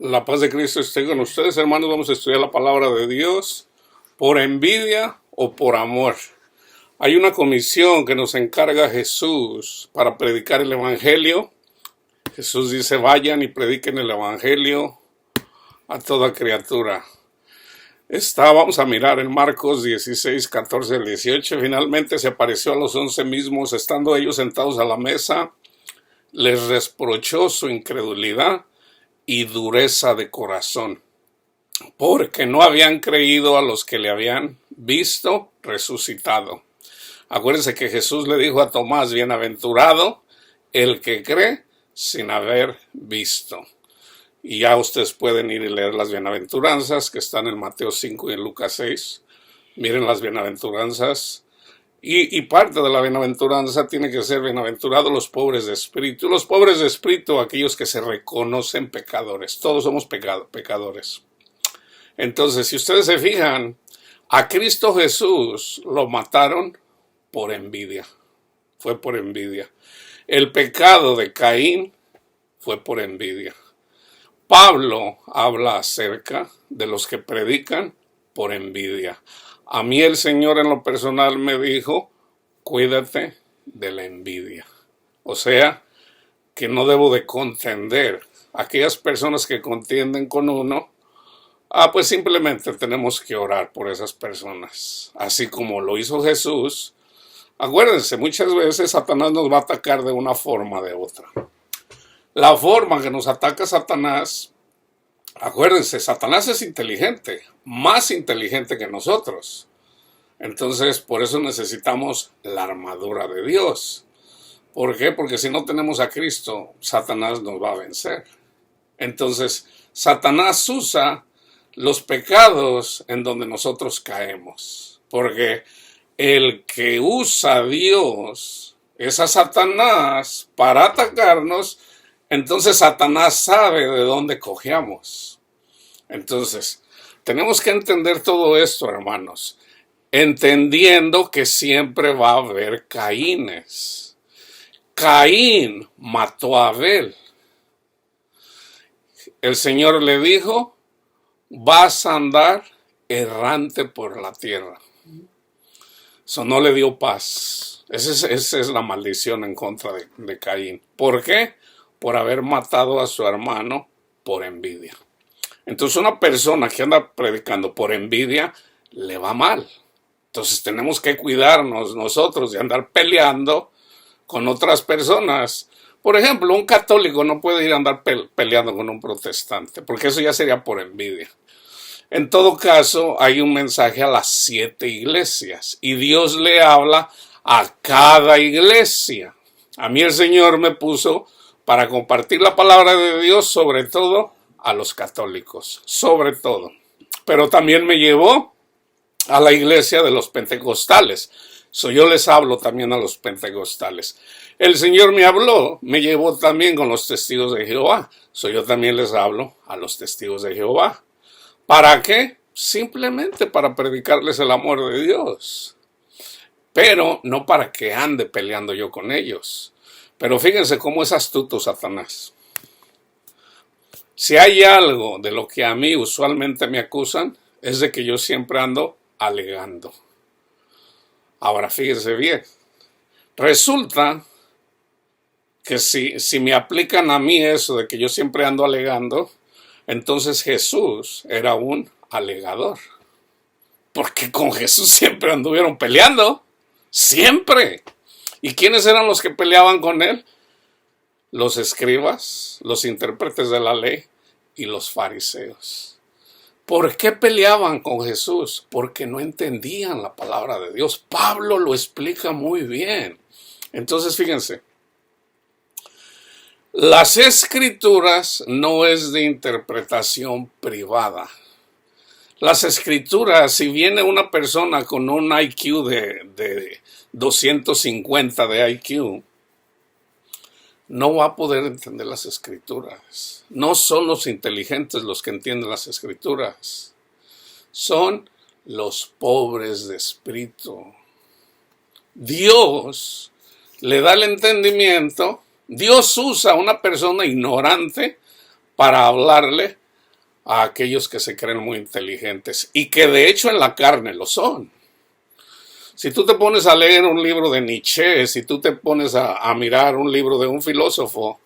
La paz de Cristo esté con ustedes, hermanos. Vamos a estudiar la palabra de Dios por envidia o por amor. Hay una comisión que nos encarga Jesús para predicar el Evangelio. Jesús dice, vayan y prediquen el Evangelio a toda criatura. Vamos a mirar en Marcos 16, 14 al 18. Finalmente se apareció a los 11 mismos, estando ellos sentados a la mesa. Les reprochó su incredulidad y dureza de corazón, porque no habían creído a los que le habían visto resucitado. Acuérdense que Jesús le dijo a Tomás, bienaventurado el que cree sin haber visto. Y ya ustedes pueden ir y leer las bienaventuranzas que están en Mateo 5 y en Lucas 6. Miren las bienaventuranzas. Y parte de la bienaventuranza tiene que ser bienaventurados los pobres de espíritu. Los pobres de espíritu, aquellos que se reconocen pecadores. Todos somos pecadores. Entonces, si ustedes se fijan, a Cristo Jesús lo mataron por envidia. Fue por envidia. El pecado de Caín fue por envidia. Pablo habla acerca de los que predican por envidia. A mí el Señor en lo personal me dijo, cuídate de la envidia. O sea, que no debo de contender. Aquellas personas que contienden con uno, pues simplemente tenemos que orar por esas personas. Así como lo hizo Jesús. Acuérdense, muchas veces Satanás nos va a atacar de una forma o de otra. La forma que nos ataca Satanás, acuérdense, Satanás es inteligente, más inteligente que nosotros. Entonces, por eso necesitamos la armadura de Dios. ¿Por qué? Porque si no tenemos a Cristo, Satanás nos va a vencer. Entonces, Satanás usa los pecados en donde nosotros caemos. Porque el que usa a Dios es a Satanás para atacarnos. Entonces Satanás sabe de dónde cojeamos. Entonces, tenemos que entender todo esto, hermanos, entendiendo que siempre va a haber Caínes. Caín mató a Abel. El Señor le dijo, vas a andar errante por la tierra. Eso no le dio paz. Esa es la maldición en contra de Caín. ¿Por qué? Por haber matado a su hermano por envidia. Entonces una persona que anda predicando por envidia le va mal. Entonces tenemos que cuidarnos nosotros de andar peleando con otras personas. Por ejemplo, un católico no puede ir a andar peleando con un protestante, porque eso ya sería por envidia. En todo caso, hay un mensaje a las 7 iglesias y Dios le habla a cada iglesia. A mí el Señor me puso para compartir la palabra de Dios, sobre todo a los católicos, sobre todo. Pero también me llevó a la iglesia de los pentecostales. Yo les hablo también a los pentecostales. El Señor me llevó también con los testigos de Jehová. Yo también les hablo a los testigos de Jehová. ¿Para qué? Simplemente para predicarles el amor de Dios. Pero no para que ande peleando yo con ellos. Pero fíjense cómo es astuto Satanás. Si hay algo de lo que a mí usualmente me acusan, es de que yo siempre ando alegando. Ahora fíjense bien. Resulta que si me aplican a mí eso de que yo siempre ando alegando, entonces Jesús era un alegador. Porque con Jesús siempre anduvieron peleando. Siempre. ¿Y quiénes eran los que peleaban con él? Los escribas, los intérpretes de la ley y los fariseos. ¿Por qué peleaban con Jesús? Porque no entendían la palabra de Dios. Pablo lo explica muy bien. Entonces, fíjense. Las escrituras no es de interpretación privada. Las escrituras, si viene una persona con un IQ de 250 de IQ, no va a poder entender las escrituras. No son los inteligentes los que entienden las escrituras. Son los pobres de espíritu. Dios le da el entendimiento. Dios usa a una persona ignorante para hablarle a aquellos que se creen muy inteligentes y que de hecho en la carne lo son. Si tú te pones a leer un libro de Nietzsche, si tú te pones a mirar un libro de un filósofo,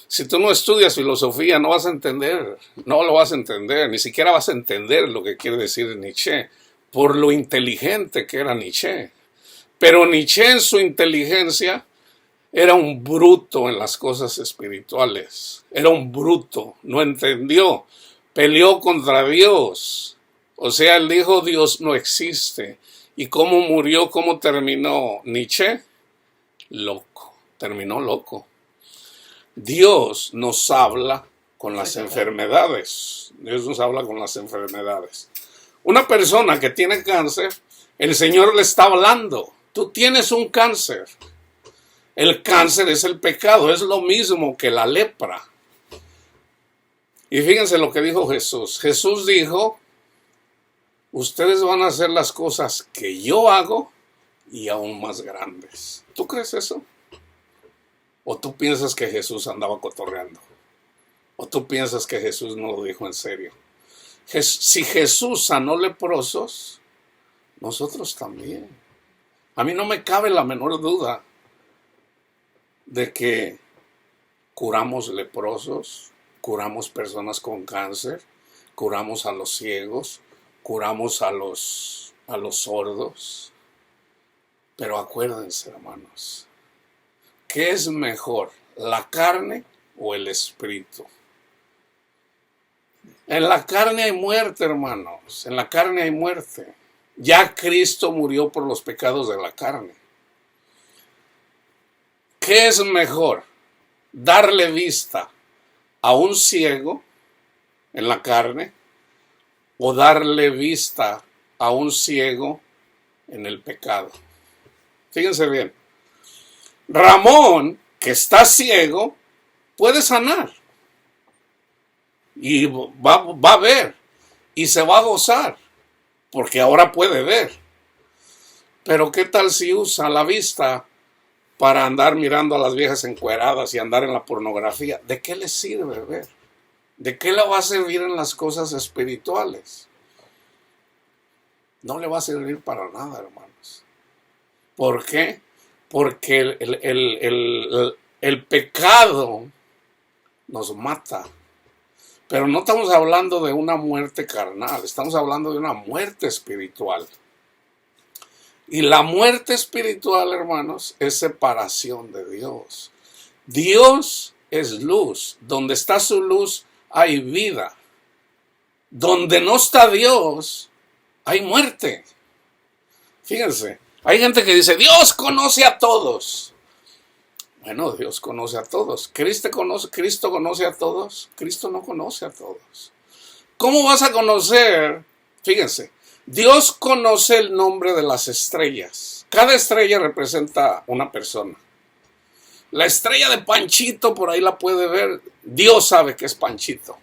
si tú no estudias filosofía no vas a entender, no lo vas a entender, ni siquiera vas a entender lo que quiere decir Nietzsche, por lo inteligente que era Nietzsche. Pero Nietzsche en su inteligencia era un bruto en las cosas espirituales, era un bruto, no entendió, peleó contra Dios, o sea, él dijo Dios no existe. ¿Y cómo murió, cómo terminó Nietzsche? Loco, terminó loco. Dios nos habla con las enfermedades, Dios nos habla con las enfermedades. Una persona que tiene cáncer, el Señor le está hablando, tú tienes un cáncer. El cáncer es el pecado, es lo mismo que la lepra. Y fíjense lo que dijo Jesús. Jesús dijo, ustedes van a hacer las cosas que yo hago y aún más grandes. ¿Tú crees eso? ¿O tú piensas que Jesús andaba cotorreando? ¿O tú piensas que Jesús no lo dijo en serio? Si Jesús sanó leprosos, nosotros también. A mí no me cabe la menor duda de que curamos leprosos, curamos personas con cáncer, curamos a los ciegos, curamos a los sordos. Pero acuérdense, hermanos, ¿qué es mejor, la carne o el espíritu? En la carne hay muerte, hermanos, en la carne hay muerte. Ya Cristo murió por los pecados de la carne. ¿Qué es mejor, darle vista a un ciego en la carne o darle vista a un ciego en el pecado? Fíjense bien, Ramón, que está ciego, puede sanar y va a ver y se va a gozar porque ahora puede ver. Pero ¿qué tal si usa la vista para andar mirando a las viejas encueradas y andar en la pornografía? ¿De qué le sirve ver? ¿De qué le va a servir en las cosas espirituales? No le va a servir para nada, hermanos. ¿Por qué? Porque el pecado nos mata. Pero no estamos hablando de una muerte carnal, estamos hablando de una muerte espiritual. Y la muerte espiritual, hermanos, es separación de Dios. Dios es luz. Donde está su luz hay vida. Donde no está Dios hay muerte. Fíjense, hay gente que dice, Dios conoce a todos. Bueno, Dios conoce a todos. ¿Cristo conoce a todos? Cristo no conoce a todos. ¿Cómo vas a conocer? Fíjense, Dios conoce el nombre de las estrellas. Cada estrella representa una persona. La estrella de Panchito, por ahí la puede ver. Dios sabe que es Panchito.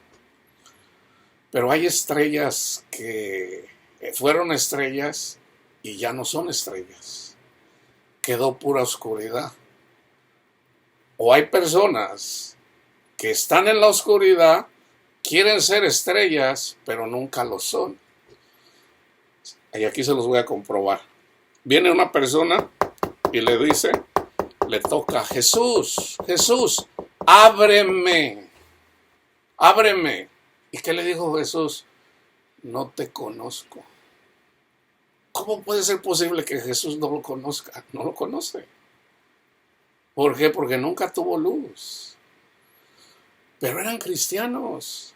Pero hay estrellas que fueron estrellas y ya no son estrellas. Quedó pura oscuridad. O hay personas que están en la oscuridad, quieren ser estrellas, pero nunca lo son. Y aquí se los voy a comprobar. Viene una persona y le dice, le toca, Jesús, ábreme, ábreme. ¿Y qué le dijo Jesús? No te conozco. ¿Cómo puede ser posible que Jesús no lo conozca? No lo conoce. ¿Por qué? Porque nunca tuvo luz. Pero eran cristianos.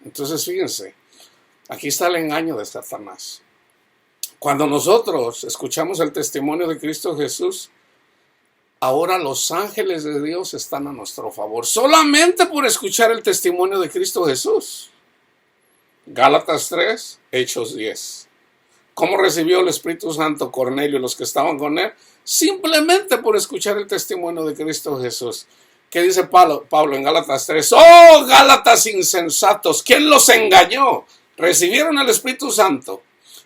Entonces fíjense, aquí está el engaño de Satanás. Cuando nosotros escuchamos el testimonio de Cristo Jesús, ahora los ángeles de Dios están a nuestro favor, solamente por escuchar el testimonio de Cristo Jesús. Gálatas 3, Hechos 10. ¿Cómo recibió el Espíritu Santo Cornelio y los que estaban con él? Simplemente por escuchar el testimonio de Cristo Jesús. ¿Qué dice Pablo en Gálatas 3? ¡Oh, Gálatas insensatos! ¿Quién los engañó? ¿Recibieron el Espíritu Santo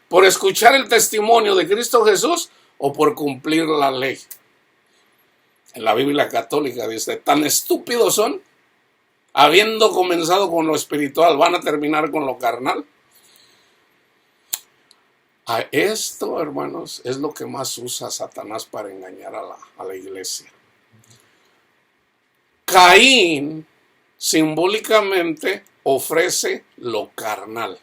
por escuchar el testimonio de Cristo Jesús o por cumplir la ley? En la Biblia católica dice, ¿tan estúpidos son? habiendo comenzado con lo espiritual, van a terminar con lo carnal. A esto, hermanos, es lo que más usa Satanás para engañar a la iglesia. Caín simbólicamente ofrece lo carnal.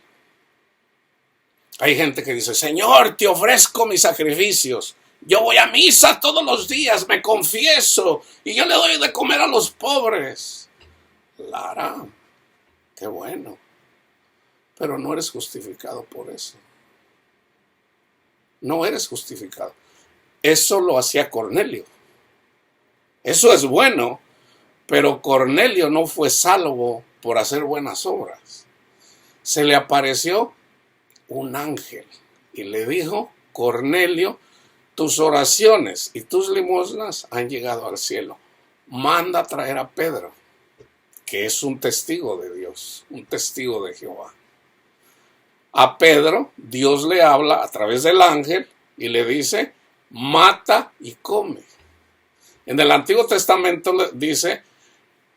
Hay gente que dice, Señor, te ofrezco mis sacrificios. Yo voy a misa todos los días, me confieso y yo le doy de comer a los pobres. Lara, qué bueno, pero no eres justificado por eso. No eres justificado. Eso lo hacía Cornelio. Eso es bueno, pero Cornelio no fue salvo por hacer buenas obras. Se le apareció un ángel y le dijo, Cornelio, tus oraciones y tus limosnas han llegado al cielo. Manda a traer a Pedro, que es un testigo de Dios, un testigo de Jehová. A Pedro, Dios le habla a través del ángel y le dice, mata y come. En el Antiguo Testamento dice,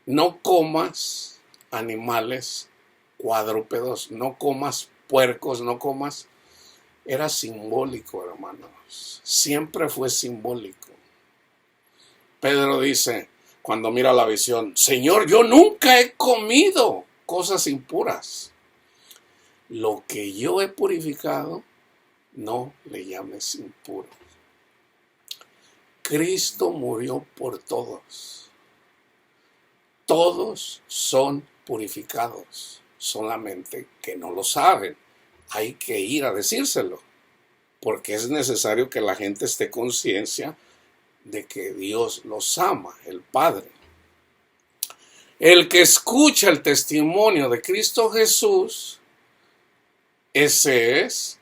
no comas animales cuadrúpedos, no comas puercos, no comas. Era simbólico, hermanos. Siempre fue simbólico. Pedro dice, cuando mira la visión, Señor, yo nunca he comido cosas impuras. Lo que yo he purificado, no le llames impuro. Cristo murió por todos. Todos son purificados, solamente que no lo saben. Hay que ir a decírselo, porque es necesario que la gente esté conciencia de que Dios los ama, el Padre. El que escucha el testimonio de Cristo Jesús, ese es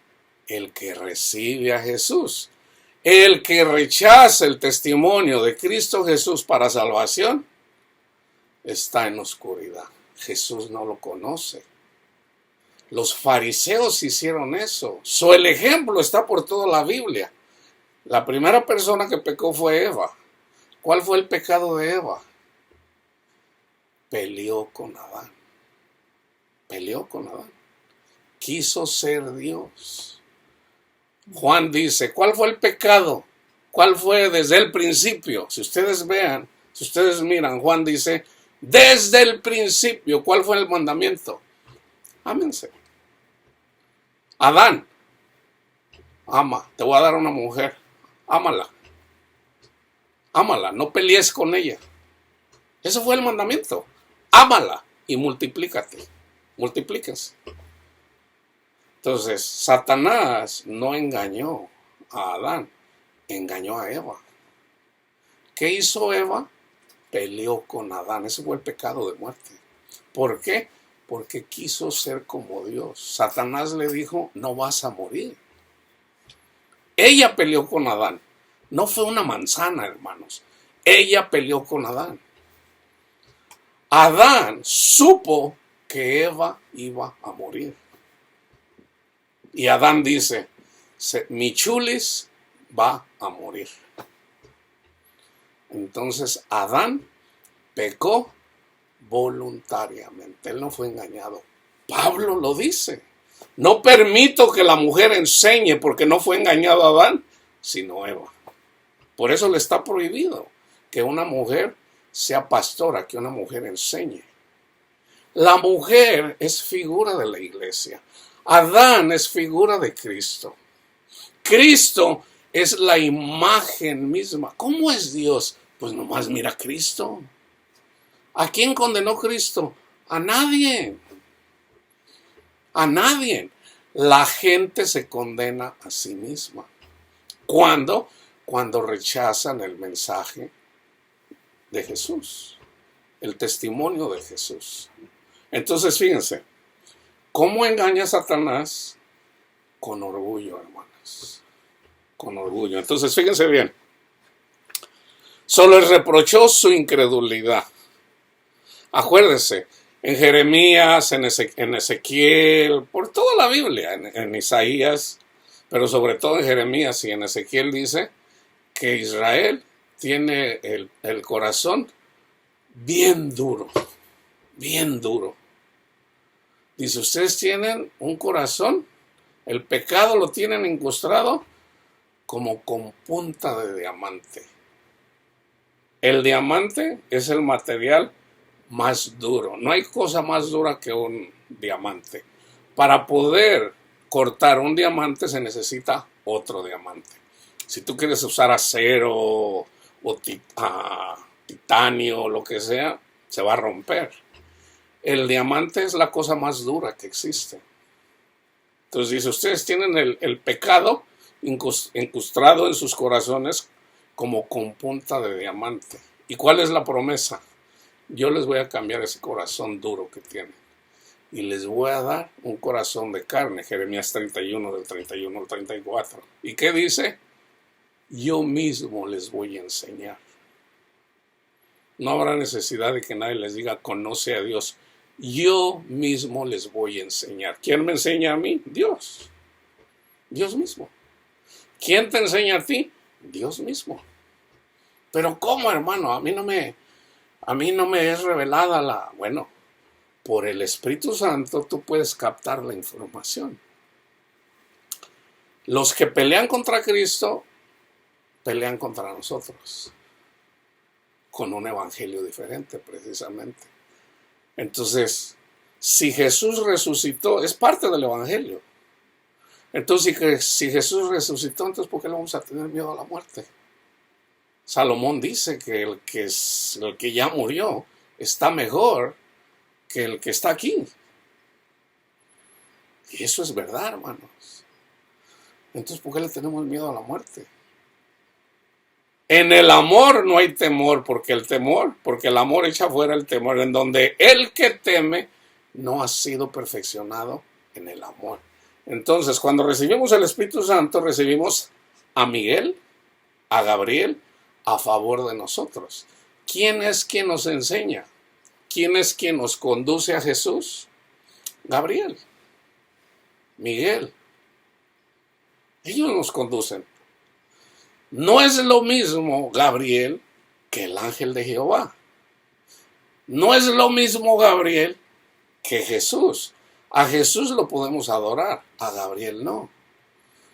el que recibe a Jesús. El que rechaza el testimonio de Cristo Jesús para salvación, está en oscuridad. Jesús no lo conoce. Los fariseos hicieron eso. El ejemplo está por toda la Biblia. La primera persona que pecó fue Eva. ¿Cuál fue el pecado de Eva? Peleó con Adán. Peleó con Adán. Quiso ser Dios. Juan dice, ¿cuál fue el pecado? ¿Cuál fue desde el principio? Si ustedes vean, si ustedes miran, Juan dice, desde el principio, ¿cuál fue el mandamiento? Ámense. Adán, ama, te voy a dar una mujer, ámala. Ámala, no pelees con ella. Eso fue el mandamiento. Ámala y multiplícate. Multiplíquense. Entonces, Satanás no engañó a Adán, engañó a Eva. ¿Qué hizo Eva? Peleó con Adán. Ese fue el pecado de muerte. ¿Por qué? Porque quiso ser como Dios. Satanás le dijo, no vas a morir. Ella peleó con Adán. No fue una manzana, hermanos. Ella peleó con Adán. Adán supo que Eva iba a morir. Y Adán dice, mi chulis va a morir. Entonces Adán pecó voluntariamente. Él no fue engañado. Pablo lo dice. No permito que la mujer enseñe porque no fue engañado Adán, sino Eva. Por eso le está prohibido que una mujer sea pastora, que una mujer enseñe. La mujer es figura de la iglesia. Adán es figura de Cristo. Cristo es la imagen misma. ¿Cómo es Dios? Pues nomás mira a Cristo. ¿A quién condenó Cristo? A nadie. A nadie. La gente se condena a sí misma. ¿Cuándo? Cuando rechazan el mensaje de Jesús, el testimonio de Jesús. Entonces, fíjense, ¿cómo engaña a Satanás? Con orgullo, hermanos. Con orgullo. Entonces, fíjense bien. Solo les reprochó su incredulidad. Acuérdense, en Jeremías, en Ezequiel, por toda la Biblia, en Isaías, pero sobre todo en Jeremías y en Ezequiel dice que Israel tiene el corazón bien duro, bien duro. Dice, ustedes tienen un corazón, el pecado lo tienen incrustado como con punta de diamante. El diamante es el material más duro. No hay cosa más dura que un diamante. Para poder cortar un diamante se necesita otro diamante. Si tú quieres usar acero o titanio o lo que sea, se va a romper. El diamante es la cosa más dura que existe. Entonces dice, ustedes tienen el pecado incrustado en sus corazones como con punta de diamante. ¿Y cuál es la promesa? Yo les voy a cambiar ese corazón duro que tienen y les voy a dar un corazón de carne. Jeremías 31, del 31 al 34. ¿Y qué dice? Yo mismo les voy a enseñar. No habrá necesidad de que nadie les diga, conoce a Dios. Yo mismo les voy a enseñar. ¿Quién me enseña a mí? Dios. Dios mismo. ¿Quién te enseña a ti? Dios mismo. Pero ¿cómo, hermano? A mí no me es revelada Bueno, por el Espíritu Santo tú puedes captar la información. Los que pelean contra Cristo, pelean contra nosotros. Con un evangelio diferente, precisamente. Entonces, si Jesús resucitó, es parte del evangelio. Entonces, si Jesús resucitó, entonces ¿por qué le vamos a tener miedo a la muerte? Salomón dice que el que ya murió está mejor que el que está aquí. Y eso es verdad, hermanos. Entonces, ¿por qué le tenemos miedo a la muerte? En el amor no hay temor, porque el amor echa fuera el temor, en donde el que teme no ha sido perfeccionado en el amor. Entonces, cuando recibimos el Espíritu Santo, recibimos a Miguel, a Gabriel, a favor de nosotros. ¿Quién es quien nos enseña? ¿Quién es quien nos conduce a Jesús? Gabriel, Miguel. Ellos nos conducen. No es lo mismo Gabriel que el ángel de Jehová. No es lo mismo Gabriel que Jesús. A Jesús lo podemos adorar, a Gabriel no.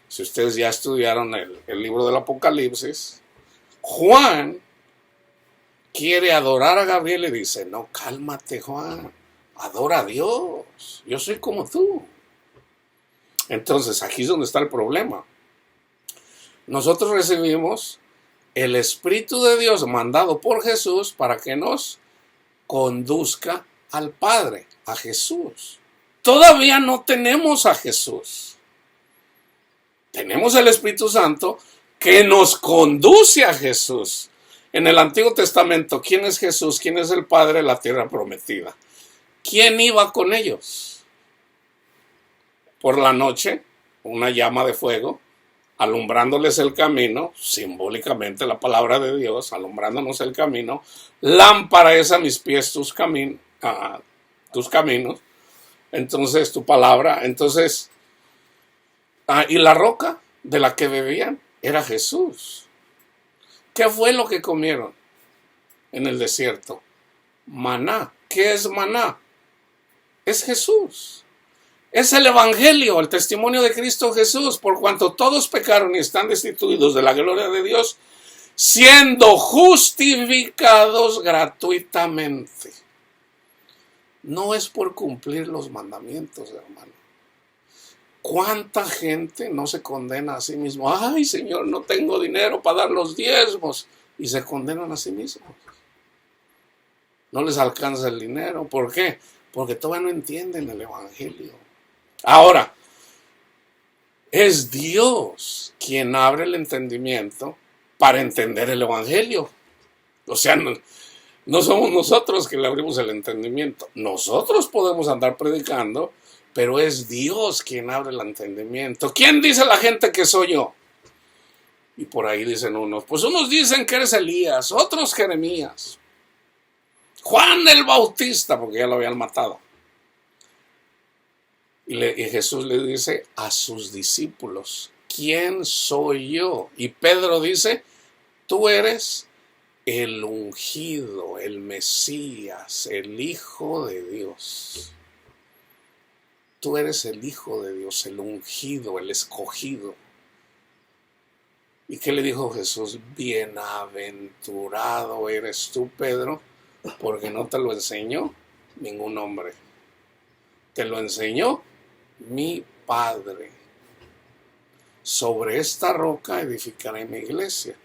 Si ustedes ya estudiaron el libro del Apocalipsis, Juan quiere adorar a Gabriel y dice, no, cálmate, Juan, adora a Dios, yo soy como tú. Entonces, aquí es donde está el problema. Nosotros recibimos el Espíritu de Dios mandado por Jesús para que nos conduzca al Padre, a Jesús. Todavía no tenemos a Jesús. Tenemos el Espíritu Santo que nos conduce a Jesús. En el Antiguo Testamento, ¿quién es Jesús? ¿Quién es el Padre de la tierra prometida? ¿Quién iba con ellos? Por la noche, una llama de fuego, alumbrándoles el camino, simbólicamente la palabra de Dios, alumbrándonos el camino. Lámpara es a mis pies tus caminos. Entonces, tu palabra. Entonces, y la roca de la que bebían era Jesús. ¿Qué fue lo que comieron en el desierto? Maná. ¿Qué es maná? Es Jesús. Es el evangelio, el testimonio de Cristo Jesús, por cuanto todos pecaron y están destituidos de la gloria de Dios, siendo justificados gratuitamente. No es por cumplir los mandamientos, hermano. ¿Cuánta gente no se condena a sí mismo? Ay, Señor, no tengo dinero para dar los diezmos. Y se condenan a sí mismos. No les alcanza el dinero. ¿Por qué? Porque todavía no entienden el evangelio. Ahora, es Dios quien abre el entendimiento para entender el evangelio. O sea, no somos nosotros que le abrimos el entendimiento. Nosotros podemos andar predicando, pero es Dios quien abre el entendimiento. ¿Quién dice la gente que soy yo? Y por ahí dicen unos, pues unos dicen que eres Elías, otros Jeremías, Juan el Bautista, porque ya lo habían matado. Y Jesús le dice a sus discípulos, ¿quién soy yo? Y Pedro dice, tú eres el ungido, el Mesías, el Hijo de Dios. Tú eres el Hijo de Dios, el ungido, el escogido. ¿Y qué le dijo Jesús? Bienaventurado eres tú, Pedro, porque no te lo enseñó ningún hombre. Te lo enseñó mi Padre. Sobre esta roca edificaré mi iglesia.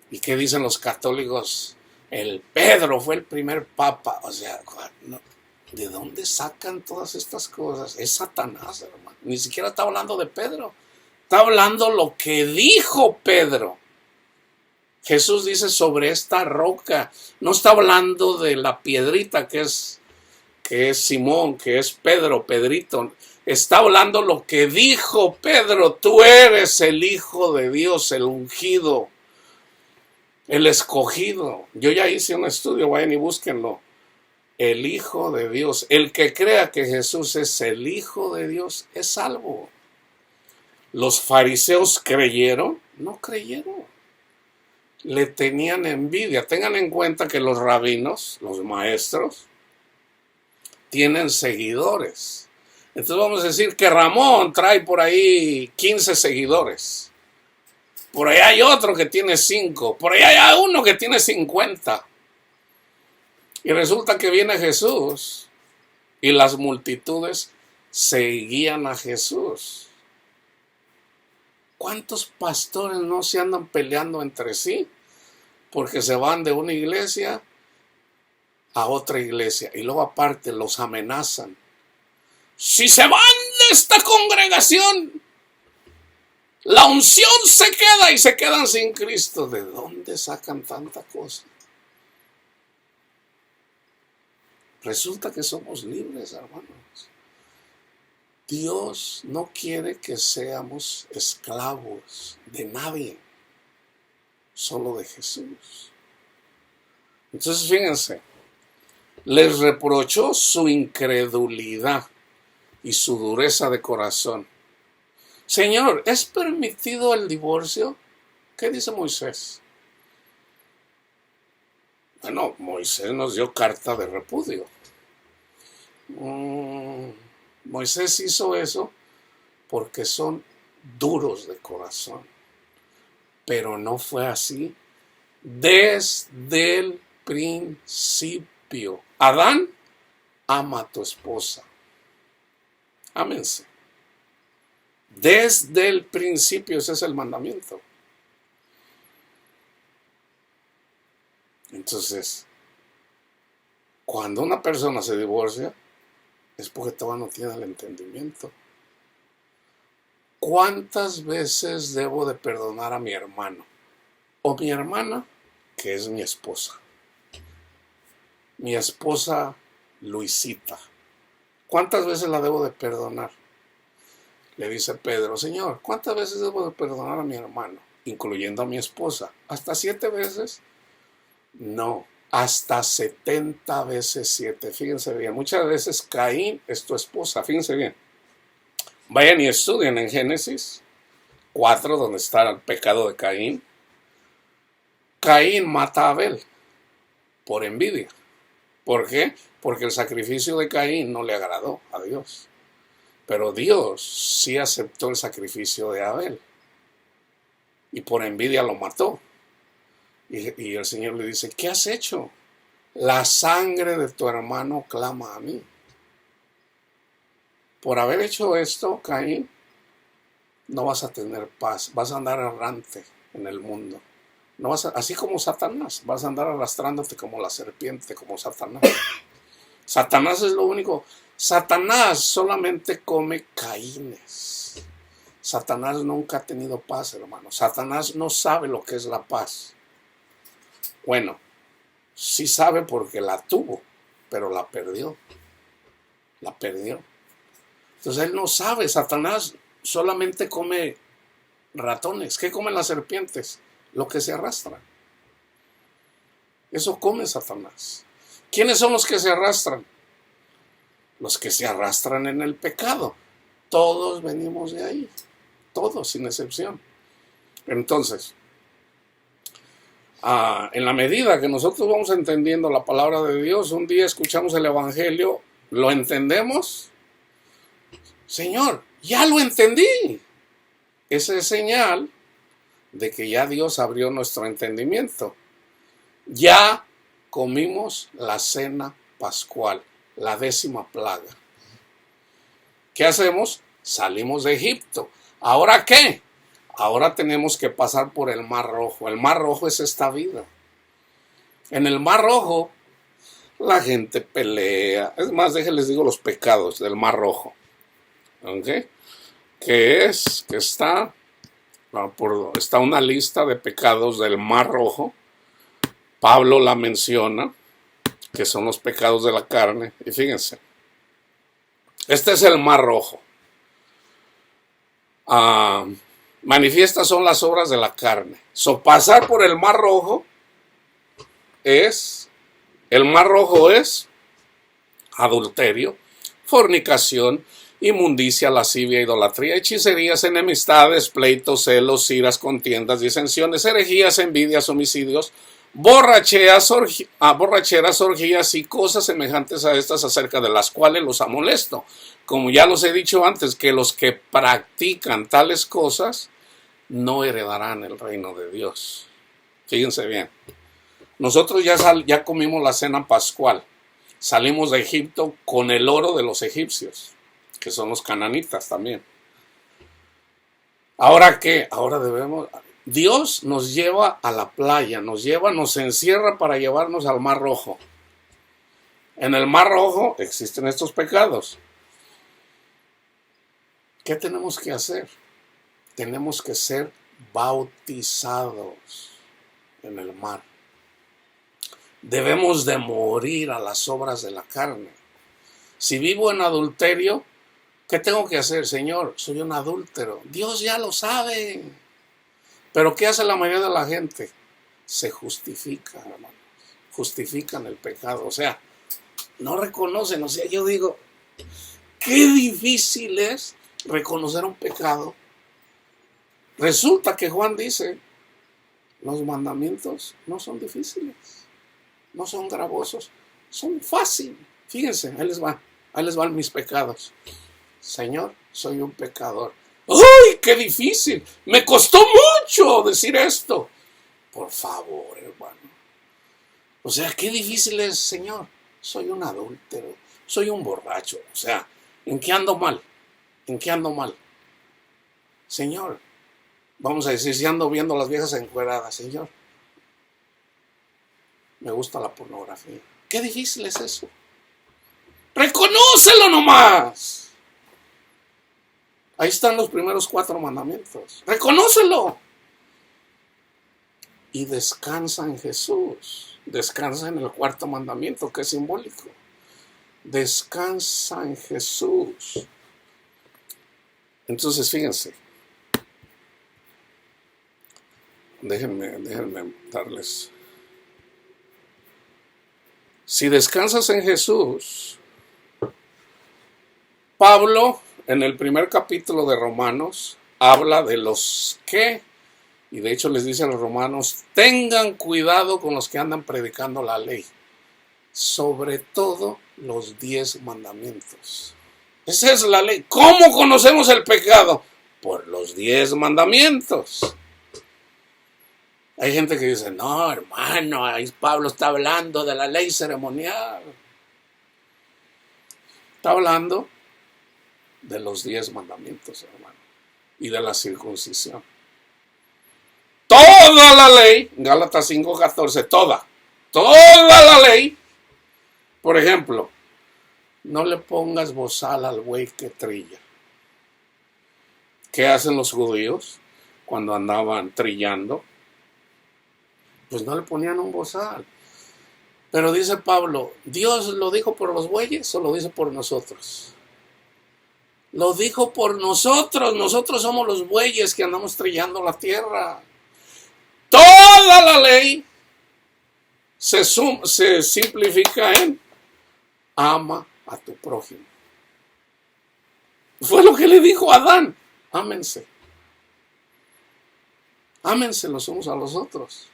¿Y qué dicen los católicos? El Pedro fue el primer papa. O sea, no, ¿de dónde sacan todas estas cosas? Es Satanás, hermano. Ni siquiera está hablando de Pedro. Está hablando lo que dijo Pedro. Jesús dice sobre esta roca. No está hablando de la piedrita que es Simón, que es Pedro, Pedrito. Está hablando lo que dijo Pedro. Tú eres el Hijo de Dios, el ungido, el escogido. Yo ya hice un estudio, vayan y búsquenlo. El Hijo de Dios. El que crea que Jesús es el Hijo de Dios es salvo. Los fariseos creyeron, no creyeron. Le tenían envidia. Tengan en cuenta que los rabinos, los maestros, tienen seguidores. Entonces vamos a decir que Ramón trae por ahí 15 seguidores. Por ahí hay otro que tiene 5. Por ahí hay uno que tiene 50. Y resulta que viene Jesús y las multitudes seguían a Jesús. ¿Cuántos pastores no se andan peleando entre sí? Porque se van de una iglesia a otra iglesia y luego aparte los amenazan. Si se van de esta congregación, la unción se queda y se quedan sin Cristo. ¿De dónde sacan tanta cosa? Resulta que somos libres, hermanos. Dios no quiere que seamos esclavos de nadie, solo de Jesús. Entonces, fíjense, les reprochó su incredulidad y su dureza de corazón. Señor, ¿es permitido el divorcio? ¿Qué dice Moisés? Bueno, Moisés nos dio carta de repudio. Moisés hizo eso porque son duros de corazón. Pero no fue así desde el principio. Adán, ama a tu esposa. Ámense. Desde el principio, ese es el mandamiento. Entonces, cuando una persona se divorcia, es porque todavía no tiene el entendimiento. ¿Cuántas veces debo de perdonar a mi hermano o mi hermana, que es mi esposa? Mi esposa Luisita. ¿Cuántas veces la debo de perdonar? Le dice Pedro, Señor, ¿cuántas veces debo de perdonar a mi hermano, incluyendo a mi esposa? ¿Hasta 7 veces? No, hasta 70 veces 7. Fíjense bien, muchas veces Caín es tu esposa, fíjense bien. Vayan y estudien en Génesis 4, donde está el pecado de Caín. Caín mata a Abel por envidia. ¿Por qué? Porque el sacrificio de Caín no le agradó a Dios. Pero Dios sí aceptó el sacrificio de Abel. Y por envidia lo mató. Y el Señor le dice, ¿qué has hecho? La sangre de tu hermano clama a mí. Por haber hecho esto, Caín, no vas a tener paz. Vas a andar errante en el mundo. No vas a, así como Satanás, vas a andar arrastrándote como la serpiente, como Satanás. Satanás es lo único. Satanás solamente come Caínes. Satanás nunca ha tenido paz, hermano. Satanás no sabe lo que es la paz. Bueno, sí sabe porque la tuvo, pero la perdió. La perdió. Entonces él no sabe. Satanás solamente come ratones. ¿Qué comen las serpientes? Lo que se arrastra. Eso come Satanás. ¿Quiénes son los que se arrastran? Los que se arrastran en el pecado. Todos venimos de ahí. Todos, sin excepción. Entonces, En la medida que nosotros vamos entendiendo la palabra de Dios, un día escuchamos el Evangelio, lo entendemos. Señor, ya lo entendí. Esa es señal de que ya Dios abrió nuestro entendimiento. Ya comimos la cena pascual, la 10ª plaga. ¿Qué hacemos? Salimos de Egipto. ¿Ahora qué? Ahora tenemos que pasar por el Mar Rojo. El Mar Rojo es esta vida. En el Mar Rojo la gente pelea. Es más, déjenles digo los pecados del Mar Rojo. ¿Ok? Que está una lista de pecados del Mar Rojo. Pablo la menciona, que son los pecados de la carne. Y fíjense, este es el Mar Rojo. Manifiestas son las obras de la carne. Pasar por el Mar Rojo es adulterio, fornicación, inmundicia, lascivia, idolatría, hechicerías, enemistades, pleitos, celos, iras, contiendas, disensiones, herejías, envidias, homicidios, borracheras, orgías y cosas semejantes a estas, acerca de las cuales los amolesto. Como ya los he dicho antes, que los que practican tales cosas no heredarán el reino de Dios. Fíjense bien. Nosotros ya comimos la cena pascual. Salimos de Egipto con el oro de los egipcios, que son los cananitas también. ¿Ahora qué? Ahora Dios nos lleva a la playa, nos encierra para llevarnos al Mar Rojo. En el Mar Rojo existen estos pecados. ¿Qué tenemos que hacer? Tenemos que ser bautizados en el mar. Debemos de morir a las obras de la carne. Si vivo en adulterio, ¿qué tengo que hacer, Señor? Soy un adúltero. Dios ya lo sabe. Pero ¿qué hace la mayoría de la gente? Se justifica, hermanos. Justifican el pecado. O sea, no reconocen. O sea, yo digo, qué difícil es reconocer un pecado. Resulta que Juan dice, los mandamientos no son difíciles, no son gravosos, son fáciles. Fíjense, ahí les van mis pecados. Señor, soy un pecador. ¡Ay, qué difícil! Me costó mucho decir esto. Por favor, hermano. O sea, qué difícil es, Señor. Soy un adúltero, soy un borracho. O sea, ¿en qué ando mal? ¿En qué ando mal? Señor, vamos a decir, si ando viendo a las viejas encueradas, Señor, me gusta la pornografía. Qué difícil es eso. ¡Reconócelo nomás! Ahí están los primeros 4 mandamientos. ¡Reconócelo! Y descansa en Jesús. Descansa en el 4º mandamiento, que es simbólico. Descansa en Jesús. Entonces, fíjense. Déjenme darles. Si descansas en Jesús, Pablo, en el primer capítulo de Romanos, habla de los que, y de hecho les dice a los romanos, tengan cuidado con los que andan predicando la ley, sobre todo los 10 mandamientos. Esa es la ley. ¿Cómo conocemos el pecado? Por los 10 mandamientos. Hay gente que dice, no, hermano, ahí Pablo está hablando de la ley ceremonial. Está hablando de los 10 mandamientos, hermano, y de la circuncisión. Toda la ley, Gálatas 5:14, toda la ley. Por ejemplo, no le pongas bozal al buey que trilla. ¿Qué hacen los judíos cuando andaban trillando? Pues no le ponían un bozal. Pero dice Pablo, ¿Dios lo dijo por los bueyes o lo dice por nosotros? Lo dijo por nosotros. Nosotros somos los bueyes que andamos trillando la tierra. Toda la ley se simplifica en ama a tu prójimo. Fue lo que le dijo a Adán. Ámense. Ámense los unos a los otros.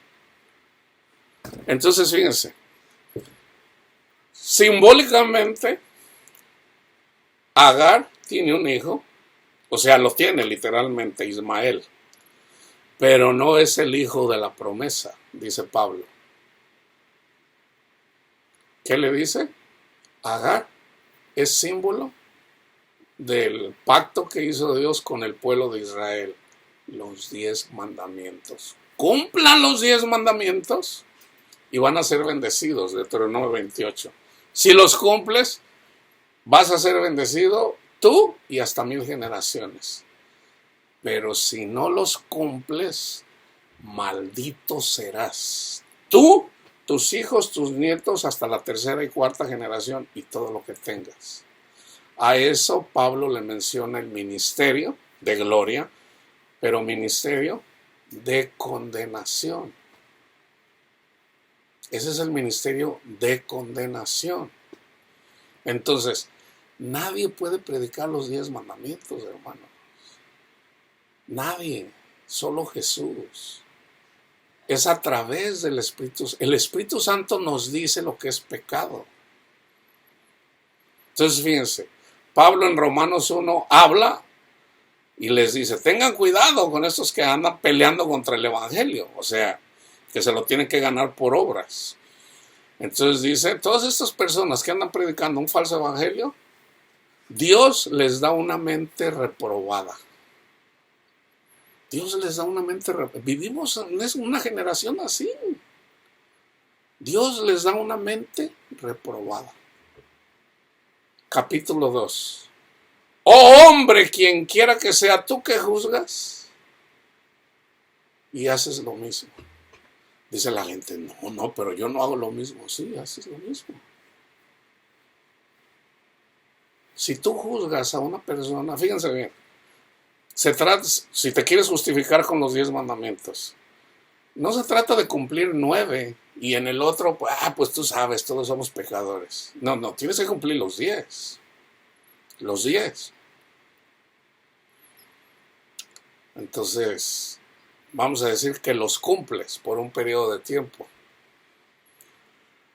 Entonces, fíjense, simbólicamente, Agar tiene un hijo, o sea, lo tiene literalmente Ismael, pero no es el hijo de la promesa, dice Pablo. ¿Qué le dice? Agar es símbolo del pacto que hizo Dios con el pueblo de Israel, los 10 mandamientos. Cumplan los 10 mandamientos y van a ser bendecidos, Deuteronomio 28. Si los cumples, vas a ser bendecido tú y hasta 1000 generaciones. Pero si no los cumples, maldito serás. Tú, tus hijos, tus nietos, hasta la tercera y cuarta generación y todo lo que tengas. A eso Pablo le menciona el ministerio de gloria, pero ministerio de condenación. Ese es el ministerio de condenación. Entonces, nadie puede predicar los 10 mandamientos, hermano. Nadie, solo Jesús. Es a través del Espíritu. El Espíritu Santo nos dice lo que es pecado. Entonces, fíjense, Pablo en Romanos 1 habla y les dice, tengan cuidado con estos que andan peleando contra el Evangelio, o sea, que se lo tienen que ganar por obras. Entonces dice, todas estas personas que andan predicando un falso evangelio, Dios les da una mente reprobada. Dios les da una mente reprobada. Vivimos en una generación así. Dios les da una mente reprobada. Capítulo 2. Oh hombre, quien quiera que sea, tú que juzgas y haces lo mismo. Dice la gente, no, pero yo no hago lo mismo. Sí, haces lo mismo. Si tú juzgas a una persona, fíjense bien, se trata, si te quieres justificar con los 10 mandamientos, no se trata de cumplir 9 y en el otro, pues tú sabes, todos somos pecadores. No, tienes que cumplir los 10. Los 10. Entonces, vamos a decir que los cumples por un periodo de tiempo.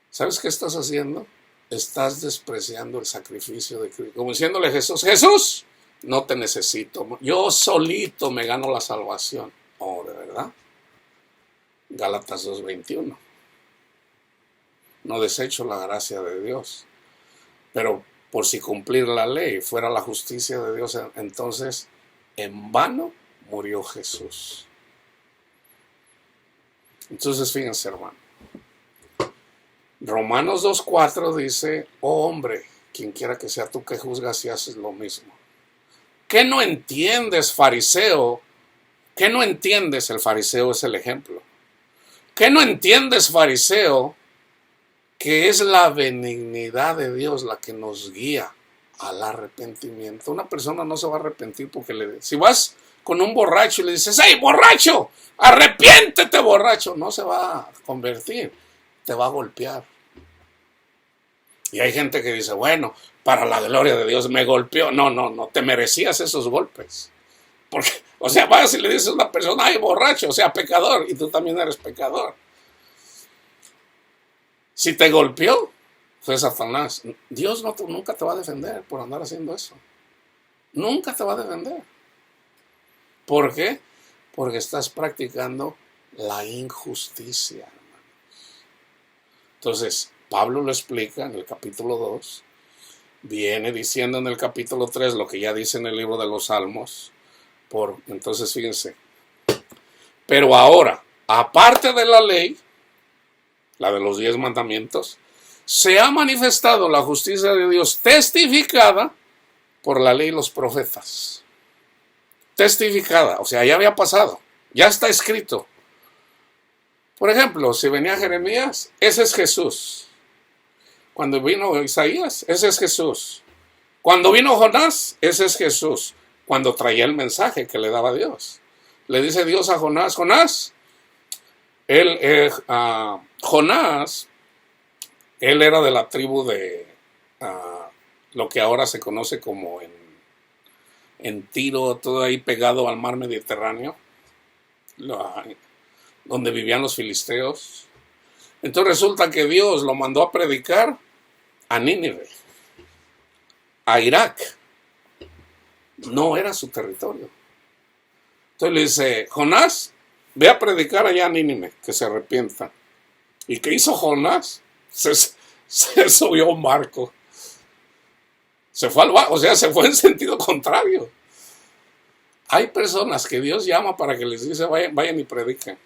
¿Sabes qué estás haciendo? Estás despreciando el sacrificio de Cristo. Como diciéndole a Jesús, Jesús, no te necesito. Yo solito me gano la salvación. Oh, ¿de verdad? Gálatas 2:21. No desecho la gracia de Dios. Pero por si cumplir la ley fuera la justicia de Dios, entonces en vano murió Jesús. Entonces fíjense, hermano. Romanos 2:4 dice, oh hombre, quien quiera que sea tú que juzgas y haces lo mismo. ¿Qué no entiendes, fariseo? ¿Qué no entiendes? El fariseo es el ejemplo. ¿Qué no entiendes, fariseo? Que es la benignidad de Dios la que nos guía al arrepentimiento. Una persona no se va a arrepentir porque si vas con un borracho y le dices, ¡hey, borracho! ¡Arrepiéntete, borracho! No se va a convertir, te va a golpear. Y hay gente que dice, bueno, para la gloria de Dios me golpeó. No, te merecías esos golpes. Porque, o sea, vas y le dices a una persona, ¡ay, borracho! O sea, pecador, y tú también eres pecador. Si te golpeó, fue Satanás. Dios nunca te va a defender por andar haciendo eso. Nunca te va a defender. ¿Por qué? Porque estás practicando la injusticia, hermanos. Entonces, Pablo lo explica en el capítulo 2. Viene diciendo en el capítulo 3 lo que ya dice en el libro de los Salmos. Entonces, fíjense. Pero ahora, aparte de la ley, la de los 10 mandamientos, se ha manifestado la justicia de Dios testificada por la ley y los profetas. Testificada, o sea, ya había pasado, ya está escrito. Por ejemplo, si venía Jeremías, ese es Jesús. Cuando vino Isaías, ese es Jesús. Cuando vino Jonás, ese es Jesús. Cuando traía el mensaje que le daba Dios. Le dice Dios a Jonás, Jonás, él era de la tribu de lo que ahora se conoce como en Tiro, todo ahí pegado al mar Mediterráneo, donde vivían los filisteos. Entonces resulta que Dios lo mandó a predicar a Nínive, a Irak. No era su territorio. Entonces le dice, Jonás, ve a predicar allá a Nínive, que se arrepientan. ¿Y qué hizo Jonás? Se subió a un barco. Se fue al barco, o sea, se fue en sentido contrario. Hay personas que Dios llama para que les dice, vayan y prediquen.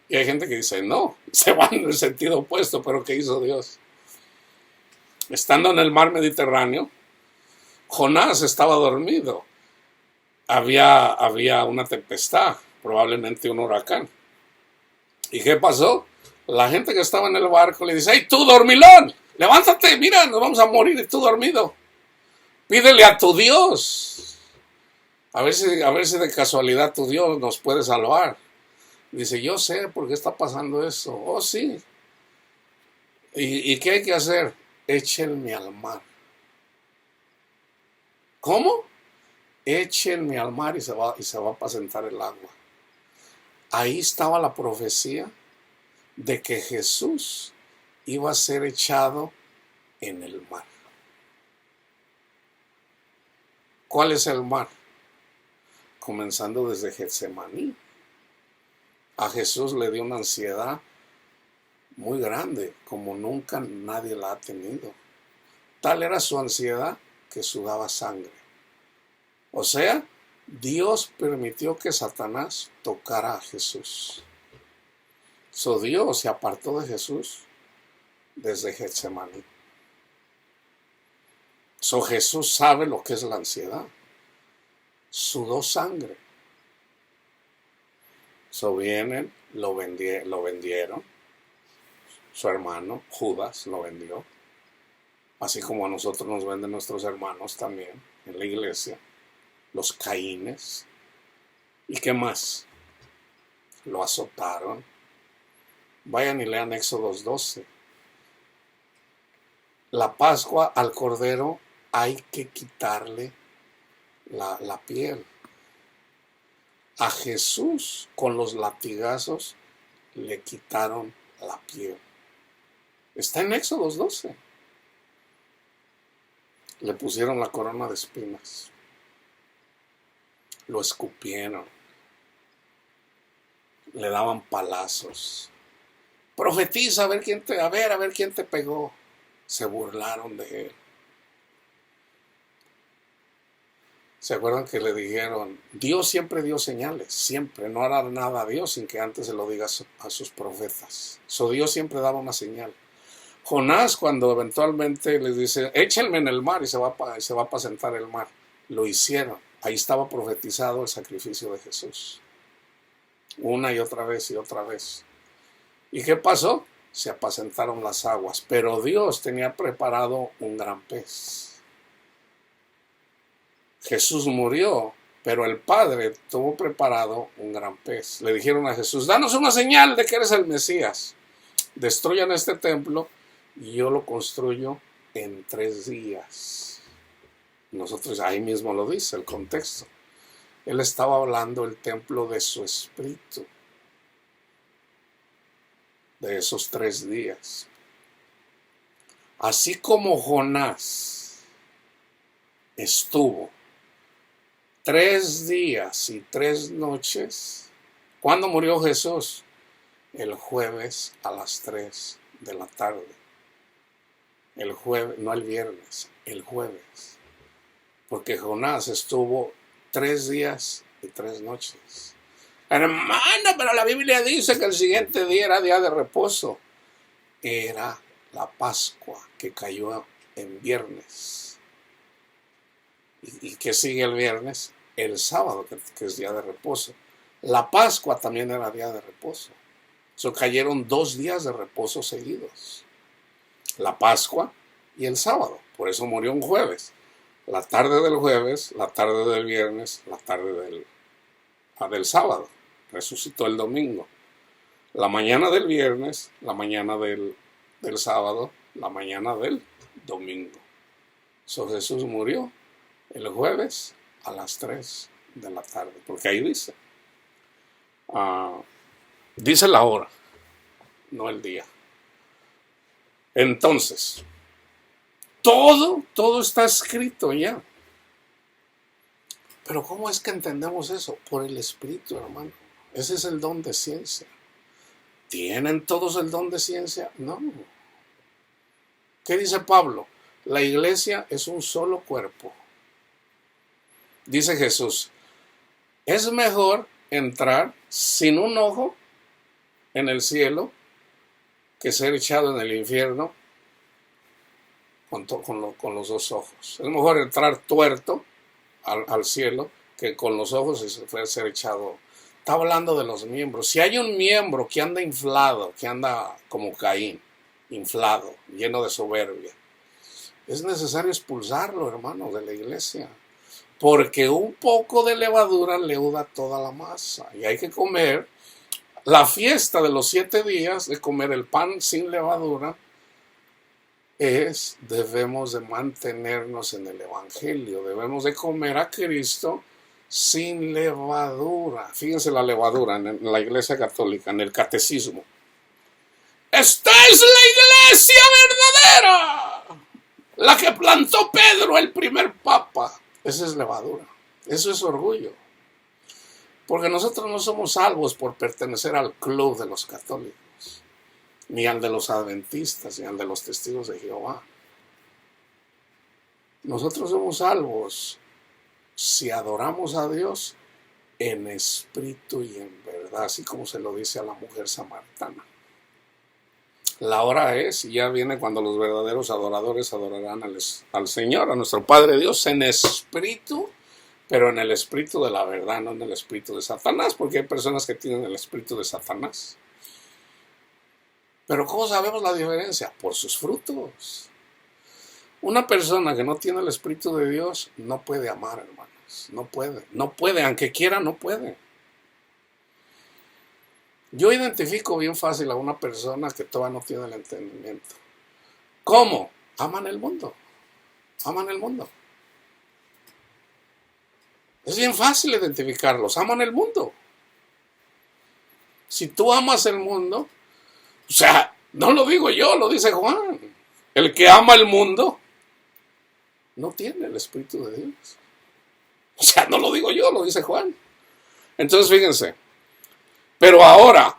Y hay gente que dice, no, se van en el sentido opuesto, pero ¿qué hizo Dios? Estando en el mar Mediterráneo, Jonás estaba dormido. Había una tempestad, probablemente un huracán. ¿Y qué pasó? La gente que estaba en el barco le dice, ¡hey, tú dormilón! Levántate, mira, nos vamos a morir y tú dormido. Pídele a tu Dios. A ver si de casualidad tu Dios nos puede salvar. Dice, yo sé por qué está pasando eso. Oh, sí. ¿Y qué hay que hacer? Échenme al mar. ¿Cómo? Échenme al mar y se va a apacentar el agua. Ahí estaba la profecía de que Jesús iba a ser echado en el mar. ¿Cuál es el mar? Comenzando desde Getsemaní. A Jesús le dio una ansiedad muy grande, como nunca nadie la ha tenido. Tal era su ansiedad que sudaba sangre. O sea, Dios permitió que Satanás tocara a Jesús. Dios se apartó de Jesús desde Getsemaní. Jesús sabe lo que es la ansiedad. Sudó sangre. Vienen, lo vendieron. Su hermano, Judas, lo vendió. Así como a nosotros nos venden nuestros hermanos también en la iglesia. Los Caínes. ¿Y qué más? Lo azotaron. Vayan y lean Éxodo 12. La Pascua al Cordero hay que quitarle la piel. A Jesús con los latigazos le quitaron la piel. Está en Éxodo 12. Le pusieron la corona de espinas. Lo escupieron. Le daban palazos. Profetiza a ver quién te pegó. Se burlaron de él. ¿Se acuerdan que le dijeron? Dios siempre dio señales, siempre. No hará nada a Dios sin que antes se lo diga a sus profetas. Dios siempre daba una señal. Jonás, cuando eventualmente les dice, échenme en el mar y se va a apacentar el mar, lo hicieron. Ahí estaba profetizado el sacrificio de Jesús. Una y otra vez y otra vez. ¿Y qué pasó? Se apacentaron las aguas, pero Dios tenía preparado un gran pez. Jesús murió, pero el Padre tuvo preparado un gran pez. Le dijeron a Jesús, danos una señal de que eres el Mesías. Destruyan este templo y yo lo construyo en 3 días. Nosotros ahí mismo lo dice el contexto. Él estaba hablando del templo de su espíritu. De esos 3 días. Así como Jonás estuvo 3 días y 3 noches. ¿Cuándo murió Jesús? El jueves a las 3 de la tarde. El jueves, no el viernes, el jueves. Porque Jonás estuvo 3 días y 3 noches. Hermano, pero la Biblia dice que el siguiente día era día de reposo. Era la Pascua que cayó en viernes. ¿Y qué sigue el viernes? El sábado, que es día de reposo. La Pascua también era día de reposo. Cayeron 2 días de reposo seguidos. La Pascua y el sábado. Por eso murió un jueves. La tarde del jueves, la tarde del viernes, la tarde del sábado. Resucitó el domingo. La mañana del viernes, la mañana del sábado, la mañana del domingo. Jesús murió el jueves a las 3 de la tarde, porque ahí dice la hora, no el día. Entonces, todo está escrito ya. Pero ¿cómo es que entendemos eso? Por el Espíritu, hermano. Ese es el don de ciencia. ¿Tienen todos el don de ciencia? No. ¿Qué dice Pablo? La iglesia es un solo cuerpo. Dice Jesús, es mejor entrar sin un ojo en el cielo que ser echado en el infierno con los dos ojos. Es mejor entrar tuerto al cielo que con los ojos y ser echado. Está hablando de los miembros. Si hay un miembro que anda inflado, que anda como Caín, inflado, lleno de soberbia, es necesario expulsarlo, hermano, de la iglesia. Porque un poco de levadura leuda toda la masa. Y hay que comer la fiesta de los 7 días, de comer el pan sin levadura, debemos de mantenernos en el Evangelio. Debemos de comer a Cristo sin levadura. Fíjense la levadura en la Iglesia Católica, en el Catecismo. ¡Esta es la iglesia verdadera! La que plantó Pedro, el primer papa. Esa es levadura. Eso es orgullo. Porque nosotros no somos salvos por pertenecer al club de los católicos, ni al de los adventistas, ni al de los testigos de Jehová. Nosotros somos salvos si adoramos a Dios en espíritu y en verdad, así como se lo dice a la mujer samaritana. La hora es, y ya viene cuando los verdaderos adoradores adorarán al Señor, a nuestro Padre Dios, en espíritu, pero en el espíritu de la verdad, no en el espíritu de Satanás, porque hay personas que tienen el espíritu de Satanás. Pero ¿cómo sabemos la diferencia? Por sus frutos. Una persona que no tiene el espíritu de Dios no puede amar, hermanos. No puede, aunque quiera, no puede. Yo identifico bien fácil a una persona que todavía no tiene el entendimiento. ¿Cómo? Aman el mundo. Aman el mundo. Es bien fácil identificarlos. Aman el mundo. Si tú amas el mundo, o sea, no lo digo yo, lo dice Juan. El que ama el mundo no tiene el Espíritu de Dios. O sea, no lo digo yo, lo dice Juan. Entonces, fíjense. Pero ahora,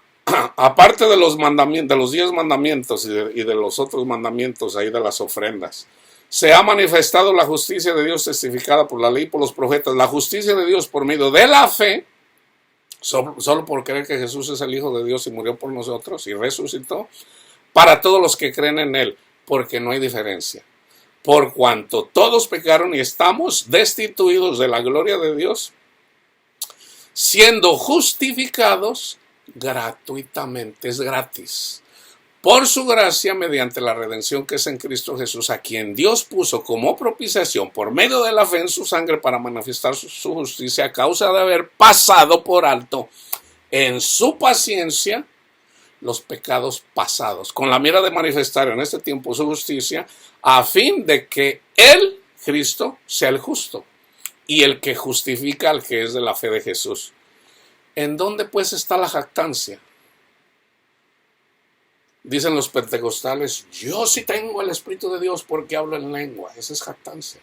aparte de los mandamientos, de los 10 mandamientos y de los otros mandamientos ahí de las ofrendas, se ha manifestado la justicia de Dios testificada por la ley y por los profetas. La justicia de Dios por medio de la fe, solo por creer que Jesús es el Hijo de Dios y murió por nosotros y resucitó, para todos los que creen en Él, porque no hay diferencia. Por cuanto todos pecaron y estamos destituidos de la gloria de Dios, siendo justificados gratuitamente, es gratis, por su gracia mediante la redención que es en Cristo Jesús, a quien Dios puso como propiciación por medio de la fe en su sangre para manifestar su justicia a causa de haber pasado por alto en su paciencia los pecados pasados, con la mira de manifestar en este tiempo su justicia, a fin de que Él, Cristo, sea el justo y el que justifica al que es de la fe de Jesús. ¿En dónde pues está la jactancia? Dicen los pentecostales, yo sí tengo el Espíritu de Dios porque hablo en lengua. Esa es jactancia.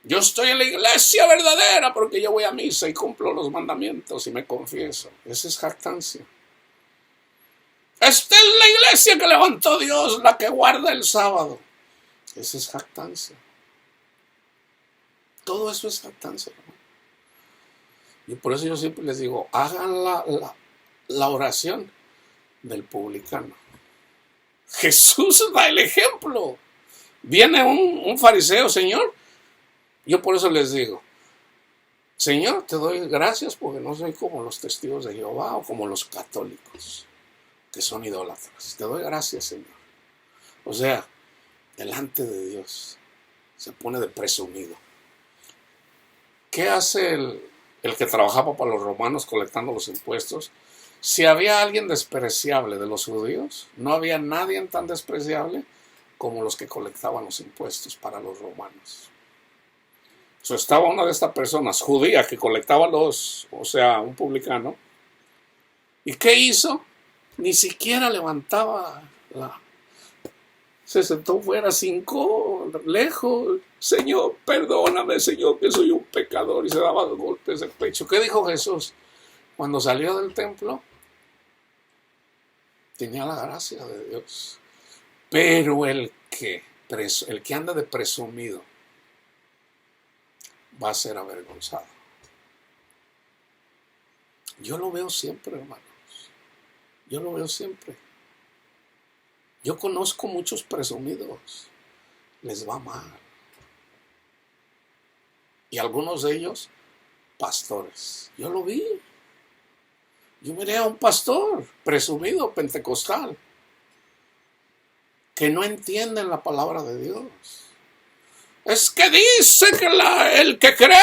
Yo estoy en la iglesia verdadera porque yo voy a misa y cumplo los mandamientos y me confieso. Esa es jactancia. Esta es la iglesia que levantó Dios, la que guarda el sábado. Esa es jactancia. Todo eso es jactancia, hermano. Y por eso yo siempre les digo, hagan la oración del publicano. Jesús da el ejemplo. Viene un fariseo, Señor. Yo por eso les digo, Señor, te doy gracias porque no soy como los testigos de Jehová o como los católicos, que son idólatras. Te doy gracias, Señor. O sea, delante de Dios se pone de presumido. ¿Qué hace el que trabajaba para los romanos colectando los impuestos? Si había alguien despreciable de los judíos, no había nadie tan despreciable como los que colectaban los impuestos para los romanos. Estaba una de estas personas judía que colectaba un publicano. ¿Y qué hizo? Ni siquiera levantaba se sentó fuera, cinco, lejos. Señor, perdóname, Señor, que soy un pecador. Y se daba golpes de pecho. ¿Qué dijo Jesús? Cuando salió del templo, tenía la gracia de Dios. Pero el que anda de presumido va a ser avergonzado. Yo lo veo siempre, hermanos. Yo lo veo siempre. Yo conozco muchos presumidos. Les va mal. Y algunos de ellos, pastores. Yo lo vi. Yo miré a un pastor presumido, pentecostal, que no entienden la palabra de Dios. Es que dice que el que cree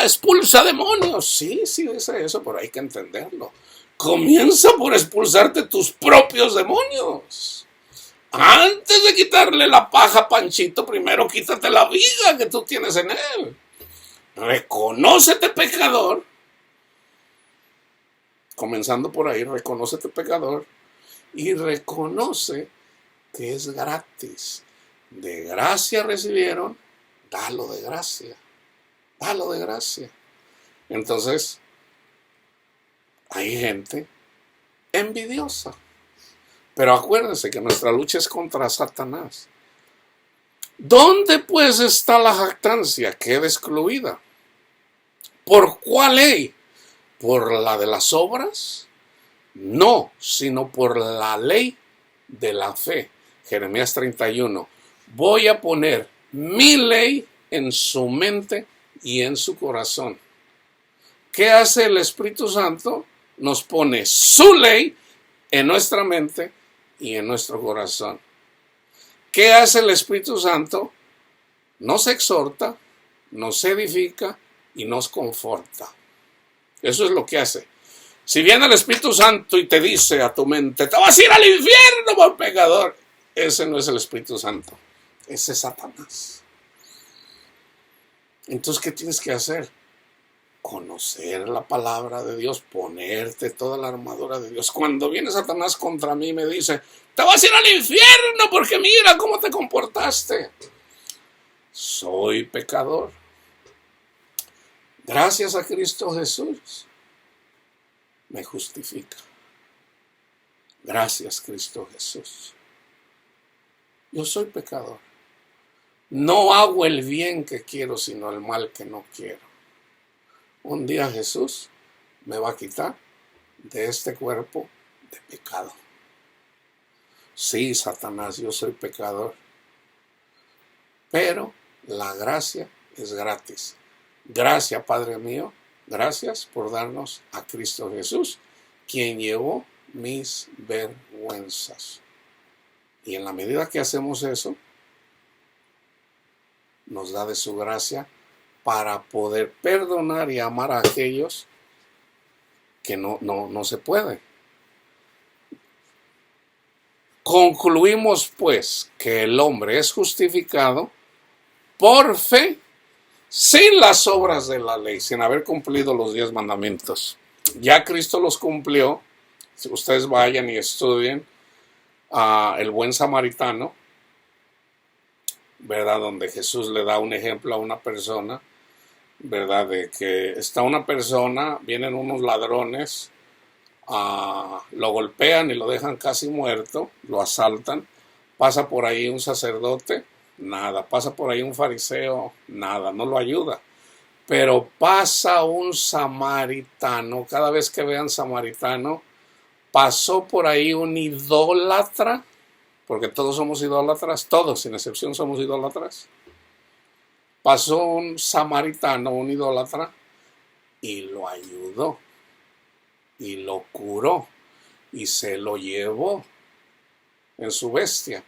expulsa demonios. Sí, dice eso, pero hay que entenderlo. Comienza por expulsarte tus propios demonios. Antes de quitarle la paja a Panchito, primero quítate la viga que tú tienes en él. Reconócete pecador. Comenzando por ahí, reconócete pecador. Y reconoce que es gratis. De gracia recibieron, dalo de gracia. Dalo de gracia. Entonces, hay gente envidiosa. Pero acuérdense que nuestra lucha es contra Satanás. ¿Dónde pues está la jactancia? Queda excluida. ¿Por cuál ley? ¿Por la de las obras? No, sino por la ley de la fe. Jeremías 31. Voy a poner mi ley en su mente y en su corazón. ¿Qué hace el Espíritu Santo? Nos pone su ley en nuestra mente y en nuestro corazón. ¿Qué hace el Espíritu Santo? Nos exhorta, nos edifica y nos conforta. Eso es lo que hace. Si viene el Espíritu Santo y te dice a tu mente, te vas a ir al infierno por pecador, ese no es el Espíritu Santo, ese es Satanás. Entonces, ¿qué tienes que hacer? Conocer la palabra de Dios, ponerte toda la armadura de Dios. Cuando viene Satanás contra mí y me dice, te vas a ir al infierno porque mira cómo te comportaste. Soy pecador. Gracias a Cristo Jesús me justifica. Gracias, Cristo Jesús. Yo soy pecador. No hago el bien que quiero, sino el mal que no quiero. Un día Jesús me va a quitar de este cuerpo de pecado. Sí, Satanás, yo soy pecador. Pero la gracia es gratis. Gracias, Padre mío. Gracias por darnos a Cristo Jesús, quien llevó mis vergüenzas. Y en la medida que hacemos eso, nos da de su gracia para poder perdonar y amar a aquellos que no se puede. Concluimos pues que el hombre es justificado por fe, sin las obras de la ley, sin haber cumplido los 10 mandamientos. Ya Cristo los cumplió. Si ustedes vayan y estudien el buen samaritano, ¿verdad? Donde Jesús le da un ejemplo a una persona, ¿verdad? De que está una persona, vienen unos ladrones, lo golpean y lo dejan casi muerto, lo asaltan, pasa por ahí un sacerdote, nada, pasa por ahí un fariseo, nada, no lo ayuda. Pero pasa un samaritano, cada vez que vean samaritano, pasó por ahí un idólatra, porque todos somos idólatras, todos sin excepción somos idólatras. Pasó un samaritano, un idólatra, y lo ayudó, y lo curó, y se lo llevó en su bestia.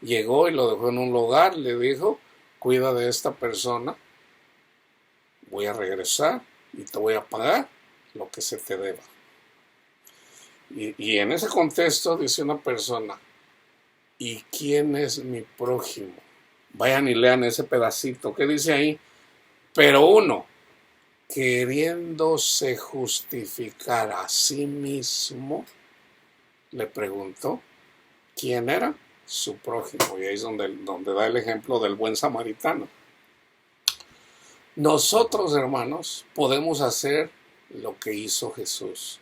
Llegó y lo dejó en un lugar, le dijo, cuida de esta persona, voy a regresar y te voy a pagar lo que se te deba. Y en ese contexto dice una persona, ¿y quién es mi prójimo? Vayan y lean ese pedacito. ¿Qué dice ahí? Pero uno, queriéndose justificar a sí mismo, le preguntó, ¿quién era? su prójimo. Y ahí es donde da el ejemplo del buen samaritano. Nosotros, hermanos, podemos hacer lo que hizo Jesús.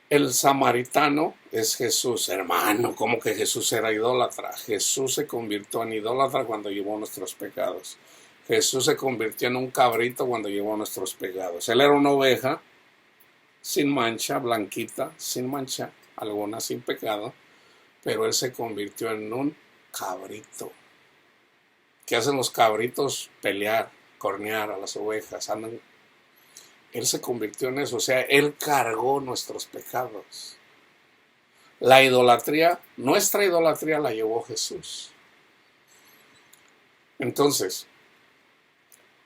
El samaritano es Jesús, hermano. ¿Cómo que Jesús era idólatra? Jesús se convirtió en idólatra cuando llevó nuestros pecados. Jesús se convirtió en un cabrito cuando llevó nuestros pecados. Él era una oveja sin mancha, blanquita, sin mancha, alguna sin pecado, pero él se convirtió en un cabrito. ¿Qué hacen los cabritos? Pelear, cornear a las ovejas, andan. Él se convirtió en eso, o sea, él cargó nuestros pecados. La idolatría, nuestra idolatría la llevó Jesús. Entonces,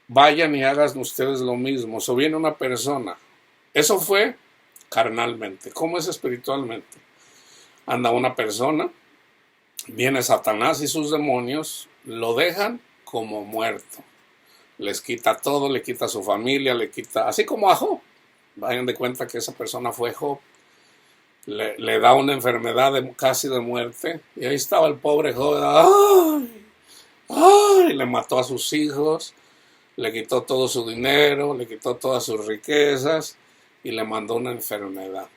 vayan y hagan ustedes lo mismo. O viene una persona, eso fue carnalmente. ¿Cómo es espiritualmente? Anda una persona, viene Satanás y sus demonios, lo dejan como muerto. Les quita todo, le quita a su familia, le quita, así como a Job. Vayan de cuenta que esa persona fue Job. Le da una enfermedad casi de muerte. Y ahí estaba el pobre Job. ¡Ay! Le mató a sus hijos, le quitó todo su dinero, le quitó todas sus riquezas y le mandó una enfermedad.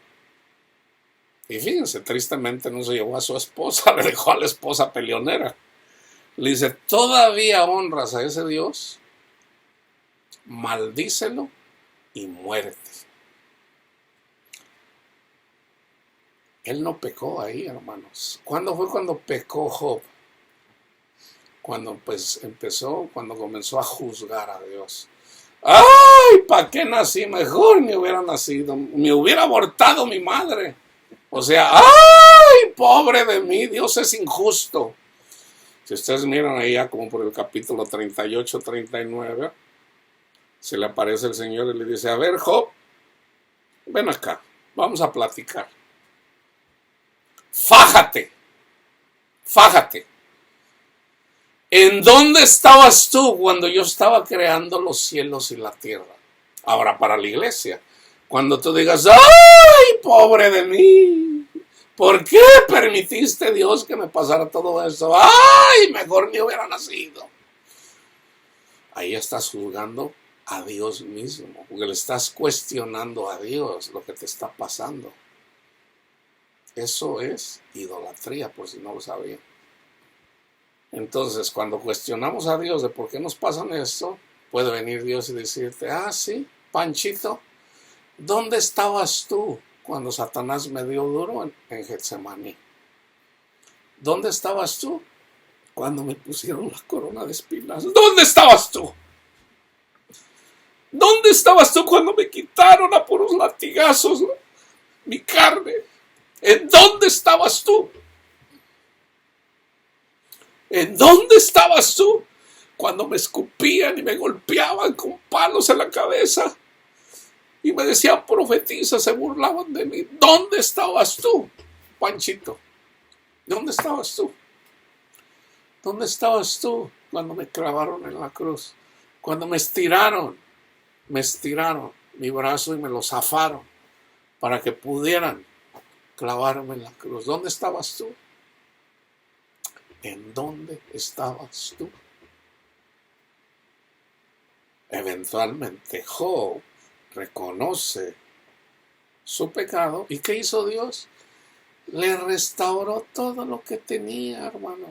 Y fíjense, tristemente no se llevó a su esposa, le dejó a la esposa peleonera. Le dice, ¿todavía honras a ese Dios? Maldícelo y muérete. Él no pecó ahí, hermanos. ¿Cuándo fue cuando pecó Job? Cuando cuando comenzó a juzgar a Dios. ¡Ay! ¿Para qué nací? Mejor me hubiera nacido. Me hubiera abortado mi madre. O sea, ¡ay! Pobre de mí, Dios es injusto. Si ustedes miran ahí ya como por el capítulo 38, 39, se le aparece el Señor y le dice, a ver, Job, ven acá, vamos a platicar. Fájate. ¿En dónde estabas tú cuando yo estaba creando los cielos y la tierra? Ahora, para la iglesia, cuando tú digas, ¡ay, pobre de mí! ¿Por qué permitiste, Dios, que me pasara todo eso? ¡Ay, mejor ni hubiera nacido! Ahí estás juzgando a Dios mismo, porque le estás cuestionando a Dios lo que te está pasando. Eso es idolatría, por si no lo sabían. Entonces, cuando cuestionamos a Dios de por qué nos pasan esto, puede venir Dios y decirte, sí, Panchito, ¿dónde estabas tú cuando Satanás me dio duro en Getsemaní? ¿Dónde estabas tú cuando me pusieron la corona de espinas? ¿Dónde estabas tú? ¿Dónde estabas tú cuando me quitaron a puros latigazos mi carne? ¿En dónde estabas tú? ¿En dónde estabas tú cuando me escupían y me golpeaban con palos en la cabeza? Y me decían profetiza, se burlaban de mí. ¿Dónde estabas tú, Panchito? ¿Dónde estabas tú? ¿Dónde estabas tú cuando me clavaron en la cruz? Cuando me estiraron mi brazo y me lo zafaron para que pudieran clavarme en la cruz. ¿Dónde estabas tú? ¿En dónde estabas tú? Eventualmente Job reconoce su pecado. ¿Y qué hizo Dios? Le restauró todo lo que tenía, hermanos.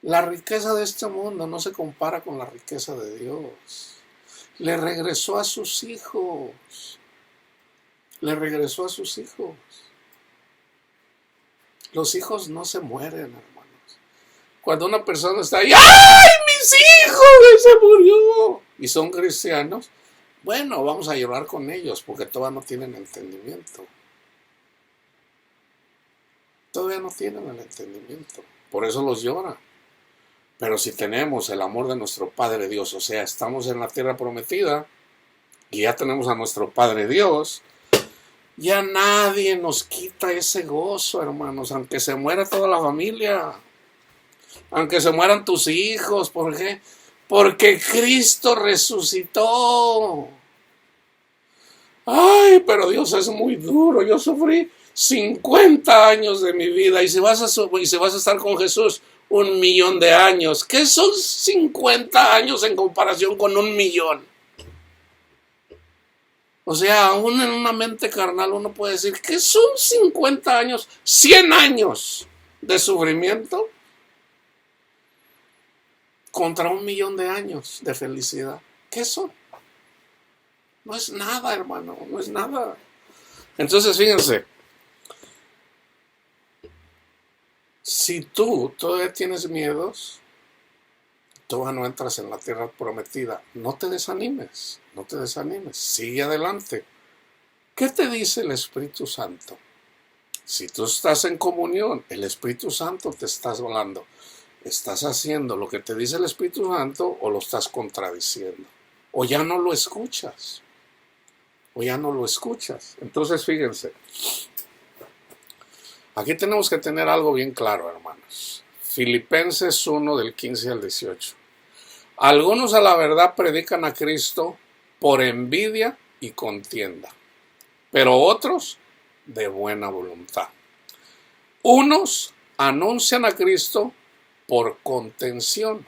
La riqueza de este mundo no se compara con la riqueza de Dios. Le regresó a sus hijos. Los hijos no se mueren, hermanos. Cuando una persona está ahí, ¡ay, mis hijos! Se murió. Y son cristianos. Bueno, vamos a llorar con ellos porque todavía no tienen entendimiento. Por eso los llora. Pero si tenemos el amor de nuestro Padre Dios, o sea, estamos en la tierra prometida y ya tenemos a nuestro Padre Dios, ya nadie nos quita ese gozo, hermanos, aunque se muera toda la familia, aunque se mueran tus hijos. ¿Por qué? Porque Cristo resucitó. Ay, pero Dios es muy duro. Yo sufrí 50 años de mi vida, y si vas a estar con Jesús 1.000.000 de años. ¿Qué son 50 años en comparación con 1.000.000? O sea, aún en una mente carnal uno puede decir, ¿qué son 50 años? 100 años de sufrimiento contra 1.000.000 de años de felicidad. ¿Qué son? No es nada, hermano, no es nada. Entonces, fíjense, si tú todavía tienes miedos, todavía no entras en la tierra prometida. No te desanimes, no te desanimes, sigue adelante. ¿Qué te dice el Espíritu Santo? Si tú estás en comunión, el Espíritu Santo te está hablando. ¿Estás haciendo lo que te dice el Espíritu Santo o lo estás contradiciendo? O ya no lo escuchas. O ya no lo escuchas. Entonces, fíjense. Aquí tenemos que tener algo bien claro, hermanos. Filipenses 1, del 15 al 18. Algunos a la verdad predican a Cristo por envidia y contienda, pero otros de buena voluntad. Unos anuncian a Cristo por contención,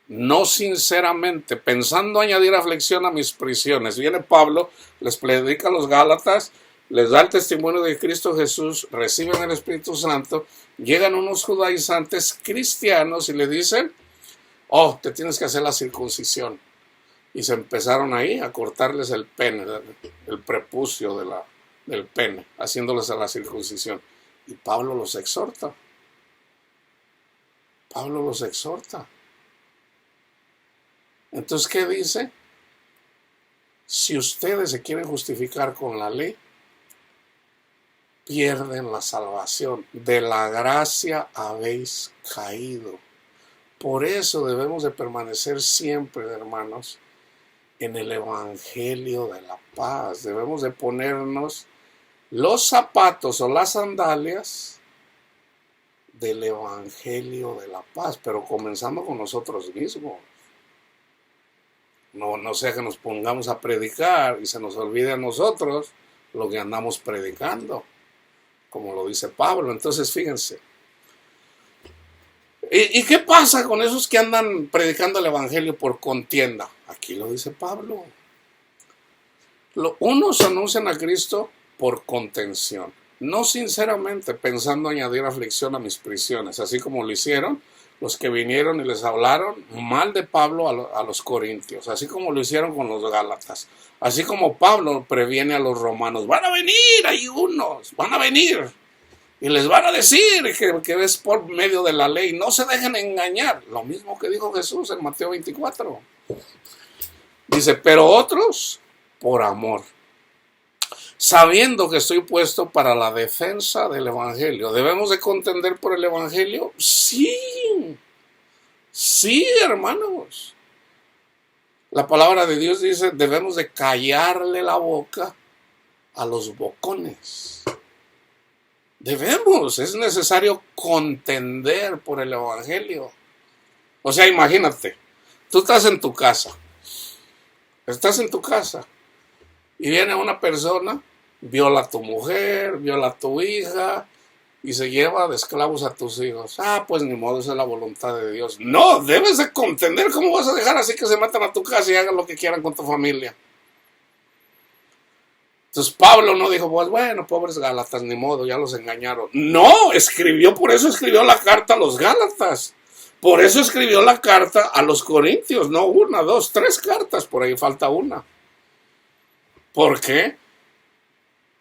no sinceramente, pensando añadir aflicción a mis prisiones. Viene Pablo, les predica a los Gálatas, les da el testimonio de Cristo Jesús, reciben el Espíritu Santo, llegan unos judaizantes cristianos y le dicen, oh, te tienes que hacer la circuncisión. Y se empezaron ahí a cortarles el pene, el prepucio del pene, haciéndoles a la circuncisión. Y Pablo los exhorta. Pablo los exhorta. Entonces, ¿qué dice? Si ustedes se quieren justificar con la ley, pierden la salvación. De la gracia habéis caído. Por eso debemos de permanecer siempre, hermanos, en el Evangelio de la paz. Debemos de ponernos los zapatos o las sandalias del Evangelio de la paz, pero comenzando con nosotros mismos. No sea que nos pongamos a predicar y se nos olvide a nosotros lo que andamos predicando, como lo dice Pablo. Entonces, fíjense. ¿Y qué pasa con esos que andan predicando el Evangelio por contienda? Aquí lo dice Pablo. Unos anuncian a Cristo por contención, no sinceramente pensando añadir aflicción a mis prisiones, así como lo hicieron los que vinieron y les hablaron mal de Pablo a los corintios, así como lo hicieron con los gálatas, así como Pablo previene a los romanos, van a venir, hay unos, van a venir. Y les van a decir que es por medio de la ley. No se dejen engañar. Lo mismo que dijo Jesús en Mateo 24. Dice, pero otros por amor. Sabiendo que estoy puesto para la defensa del Evangelio. ¿Debemos de contender por el Evangelio? Sí. Sí, hermanos. La palabra de Dios dice, debemos de callarle la boca a los bocones. Debemos, es necesario contender por el Evangelio. O sea, imagínate, tú estás en tu casa y viene una persona, viola a tu mujer, viola a tu hija y se lleva de esclavos a tus hijos. Ah, pues ni modo, esa es la voluntad de Dios. No, debes de contender. ¿Cómo vas a dejar así que se metan a tu casa y hagan lo que quieran con tu familia? Entonces Pablo no dijo, pues bueno, pobres Gálatas, ni modo, ya los engañaron. No, por eso escribió la carta a los Gálatas. Por eso escribió la carta a los Corintios, no 1, 2, 3 cartas, por ahí falta una. ¿Por qué?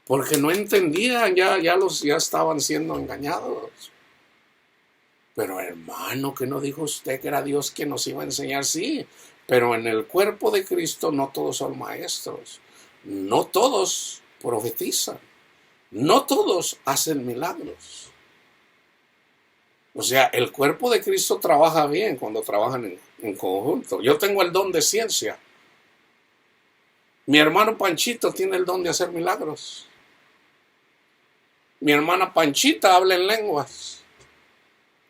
Porque no entendían, ya estaban siendo engañados. Pero hermano, ¿qué no dijo usted que era Dios quien nos iba a enseñar? Sí, pero en el cuerpo de Cristo no todos son maestros. No todos profetizan, no todos hacen milagros. O sea, el cuerpo de Cristo trabaja bien cuando trabajan en conjunto. Yo tengo el don de ciencia. Mi hermano Panchito tiene el don de hacer milagros. Mi hermana Panchita habla en lenguas.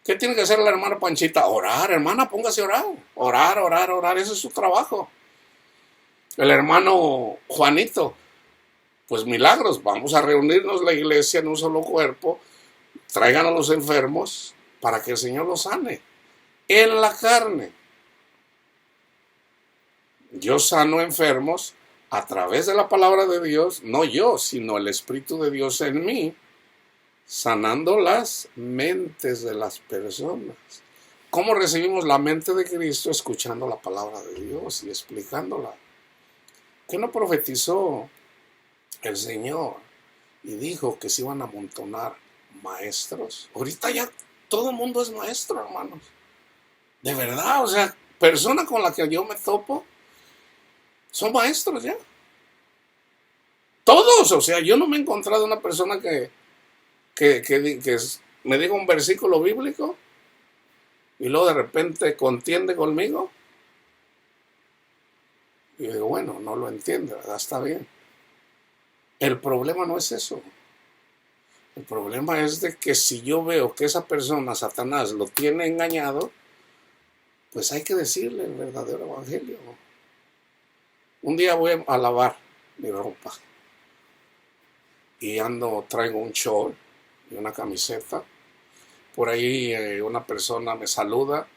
¿Qué tiene que hacer la hermana Panchita? Orar, hermana, póngase a orar. Orar, ese es su trabajo. El hermano Juanito Pues milagros, vamos a reunirnos la iglesia en un solo cuerpo, traigan a los enfermos para que el Señor los sane. En la carne. Yo sano enfermos a través de la palabra de Dios, no yo, sino el Espíritu de Dios en mí, sanando las mentes de las personas. ¿Cómo recibimos la mente de Cristo? Escuchando la palabra de Dios y explicándola. ¿Qué no profetizó el Señor y dijo que se iban a amontonar maestros? Ahorita ya todo el mundo es maestro, hermanos. De verdad, o sea, persona con la que yo me topo son maestros ya. Todos, o sea, yo no me he encontrado una persona que me diga un versículo bíblico y luego de repente contiende conmigo. Y yo digo, bueno, no lo entiende, ¿verdad? Está bien. El problema no es eso. El problema es de que si yo veo que esa persona, Satanás, lo tiene engañado, pues hay que decirle el verdadero evangelio. Un día voy a lavar mi ropa y traigo un short y una camiseta. Por ahí una persona me saluda.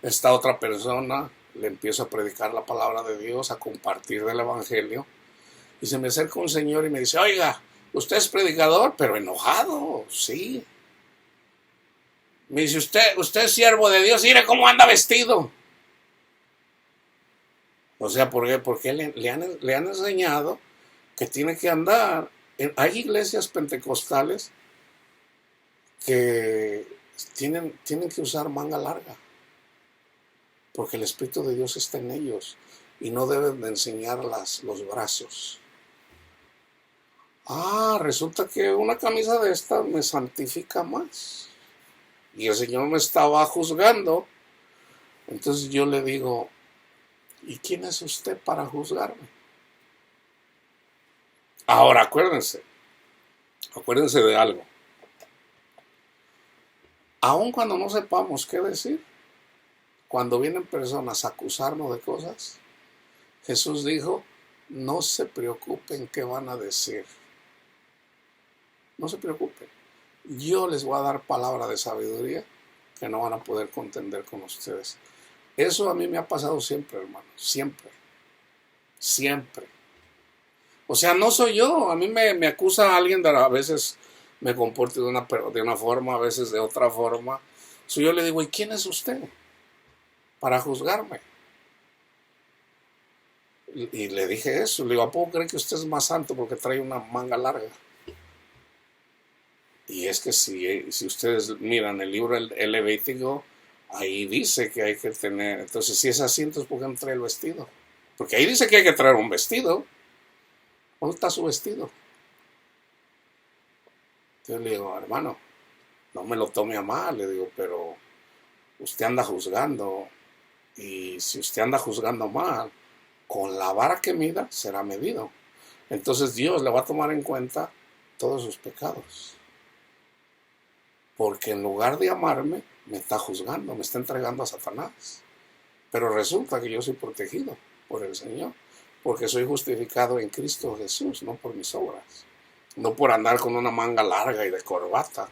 Esta otra persona le empiezo a predicar la palabra de Dios, a compartir del evangelio. Y se me acerca un señor y me dice, oiga, usted es predicador, pero enojado, sí. Me dice, usted es siervo de Dios, mire cómo anda vestido. O sea, ¿por qué? Porque le han enseñado que tiene que andar. Hay iglesias pentecostales que tienen que usar manga larga, porque el Espíritu de Dios está en ellos y no deben de enseñar los brazos. Resulta que una camisa de esta me santifica más. Y el Señor me estaba juzgando. Entonces yo le digo, ¿y quién es usted para juzgarme? Ahora acuérdense de algo. Aun cuando no sepamos qué decir, cuando vienen personas a acusarnos de cosas, Jesús dijo, no se preocupen qué van a decir. No se preocupen. Yo les voy a dar palabra de sabiduría que no van a poder contender con ustedes. Eso a mí me ha pasado siempre, hermano. Siempre. Siempre. O sea, no soy yo. A mí me acusa alguien a veces me comporto de una forma, a veces de otra forma. So yo le digo, ¿y quién es usted para juzgarme? Y le dije eso. Le digo, ¿a poco cree que usted es más santo porque trae una manga larga? Y es que si ustedes miran el libro El Levítico, ahí dice que hay que tener. Entonces, si es así, entonces ¿por qué no trae el vestido? Porque ahí dice que hay que traer un vestido. ¿Dónde está su vestido? Yo le digo, hermano, no me lo tome a mal, le digo, pero usted anda juzgando. Y si usted anda juzgando mal, con la vara que mida será medido. Entonces Dios le va a tomar en cuenta todos sus pecados. Porque en lugar de amarme, me está juzgando, me está entregando a Satanás. Pero resulta que yo soy protegido por el Señor, porque soy justificado en Cristo Jesús, no por mis obras, no por andar con una manga larga y de corbata.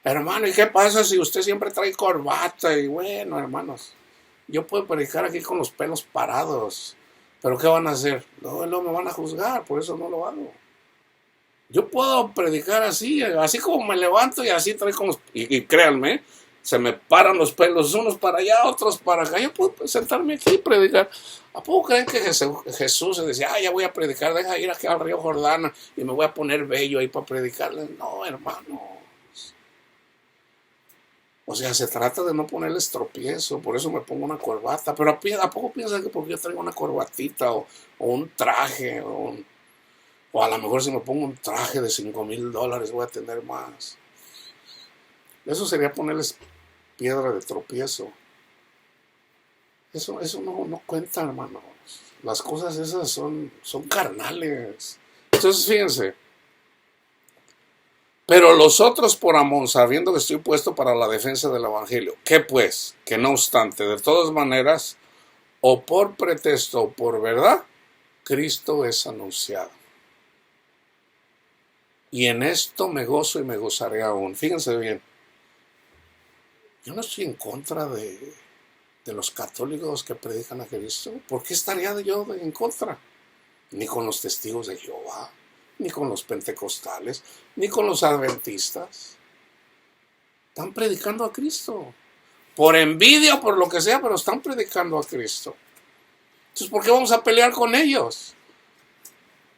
Hermano, ¿y qué pasa si usted siempre trae corbata? Y bueno, hermanos, yo puedo predicar aquí con los pelos parados, pero ¿qué van a hacer? No me van a juzgar, por eso no lo hago. Yo puedo predicar así como me levanto y así traigo y créanme, se me paran los pelos unos para allá, otros para acá. Yo puedo sentarme aquí y predicar. ¿A poco creen que Jesús se decía, ya voy a predicar, deja ir aquí al río Jordán y me voy a poner bello ahí para predicarles? No, hermanos. O sea, se trata de no ponerles tropiezo, por eso me pongo una corbata. Pero ¿a poco piensan que porque yo traigo una corbatita o un traje o a lo mejor si me pongo un traje de $5,000 voy a tener más? Eso sería ponerles piedra de tropiezo. Eso no cuenta, hermanos. Las cosas esas son carnales. Entonces, fíjense. Pero los otros por amor, sabiendo que estoy puesto para la defensa del evangelio. ¿Qué pues? Que no obstante, de todas maneras, o por pretexto o por verdad, Cristo es anunciado. y en esto me gozo y me gozaré aún. Fíjense bien, yo no estoy en contra de los católicos que predican a Cristo. ¿Por qué estaría yo en contra? Ni con los testigos de Jehová, ni con los pentecostales, ni con los adventistas. Están predicando a Cristo. Por envidia o por lo que sea, pero están predicando a Cristo. Entonces, ¿por qué vamos a pelear con ellos?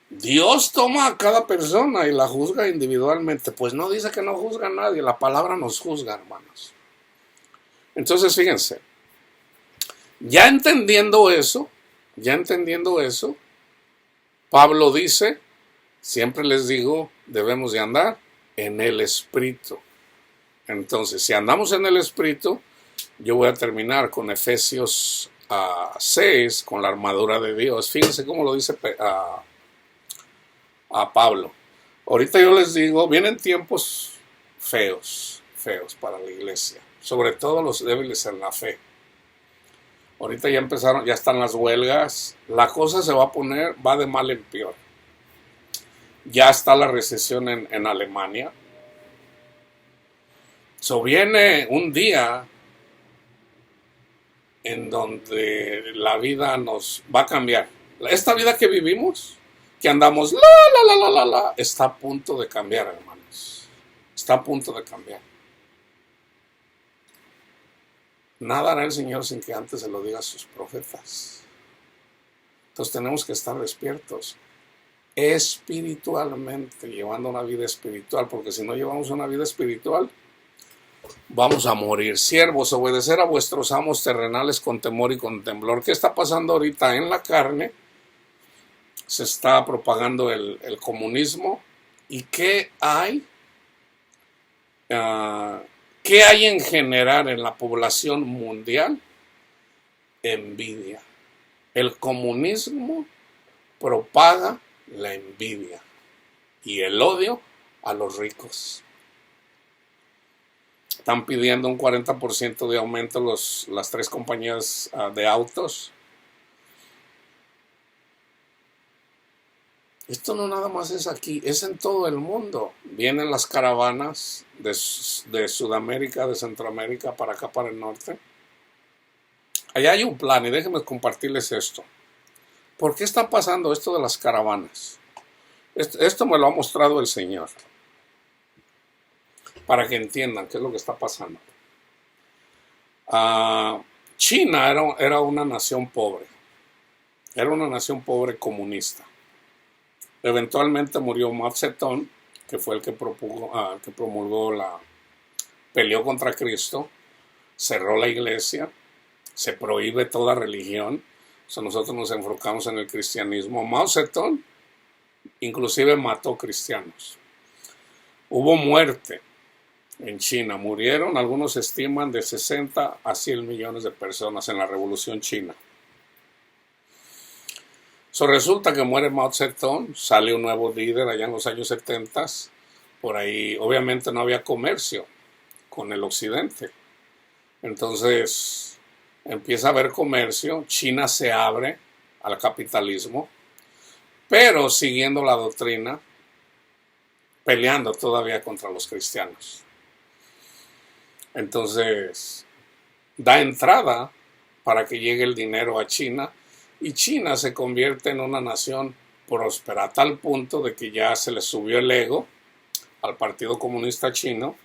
Dios toma a cada persona y la juzga individualmente. Pues no dice que no juzga a nadie, la palabra nos juzga, hermanos. Entonces, fíjense, ya entendiendo eso, Pablo dice, siempre les digo, debemos de andar en el Espíritu. Entonces, si andamos en el Espíritu, yo voy a terminar con Efesios 6, con la armadura de Dios. Fíjense cómo lo dice a Pablo. Ahorita yo les digo, vienen tiempos feos para la iglesia, sobre todo los débiles en la fe. Ahorita ya empezaron, ya están las huelgas, la cosa se va a poner, va de mal en peor. Ya está la recesión en Alemania. Viene un día en donde la vida nos va a cambiar. Esta vida que vivimos, que andamos está a punto de cambiar, hermanos. Está a punto de cambiar. Nada hará el Señor sin que antes se lo diga a sus profetas. Entonces tenemos que estar despiertos espiritualmente, llevando una vida espiritual, porque si no llevamos una vida espiritual, vamos a morir. Siervos, obedecer a vuestros amos terrenales con temor y con temblor. ¿Qué está pasando ahorita en la carne? Se está propagando el comunismo. ¿Y qué hay? ¿Qué hay en general en la población mundial? Envidia. El comunismo propaga la envidia y el odio a los ricos. Están pidiendo un 40% de aumento las tres compañías de autos. Esto no nada más es aquí, es en todo el mundo. Vienen las caravanas de Sudamérica, de Centroamérica, para acá, para el norte. Allá hay un plan y déjenme compartirles esto. ¿Por qué está pasando esto de las caravanas? Esto me lo ha mostrado el Señor, para que entiendan qué es lo que está pasando. China era una nación pobre. Era una nación pobre comunista. Eventualmente murió Mao Zedong, que fue el que peleó contra Cristo, cerró la iglesia, se prohíbe toda religión. Nosotros nos enfocamos en el cristianismo. Mao Zedong inclusive mató cristianos. Hubo muerte en China. Murieron, algunos estiman, de 60 a 100 millones de personas en la Revolución China. Resulta que muere Mao Zedong, sale un nuevo líder allá en los años 70. Por ahí obviamente no había comercio con el occidente. Entonces empieza a haber comercio, China se abre al capitalismo, pero siguiendo la doctrina, peleando todavía contra los cristianos. Entonces da entrada para que llegue el dinero a China, y China se convierte en una nación próspera a tal punto de que ya se le subió el ego al Partido Comunista Chino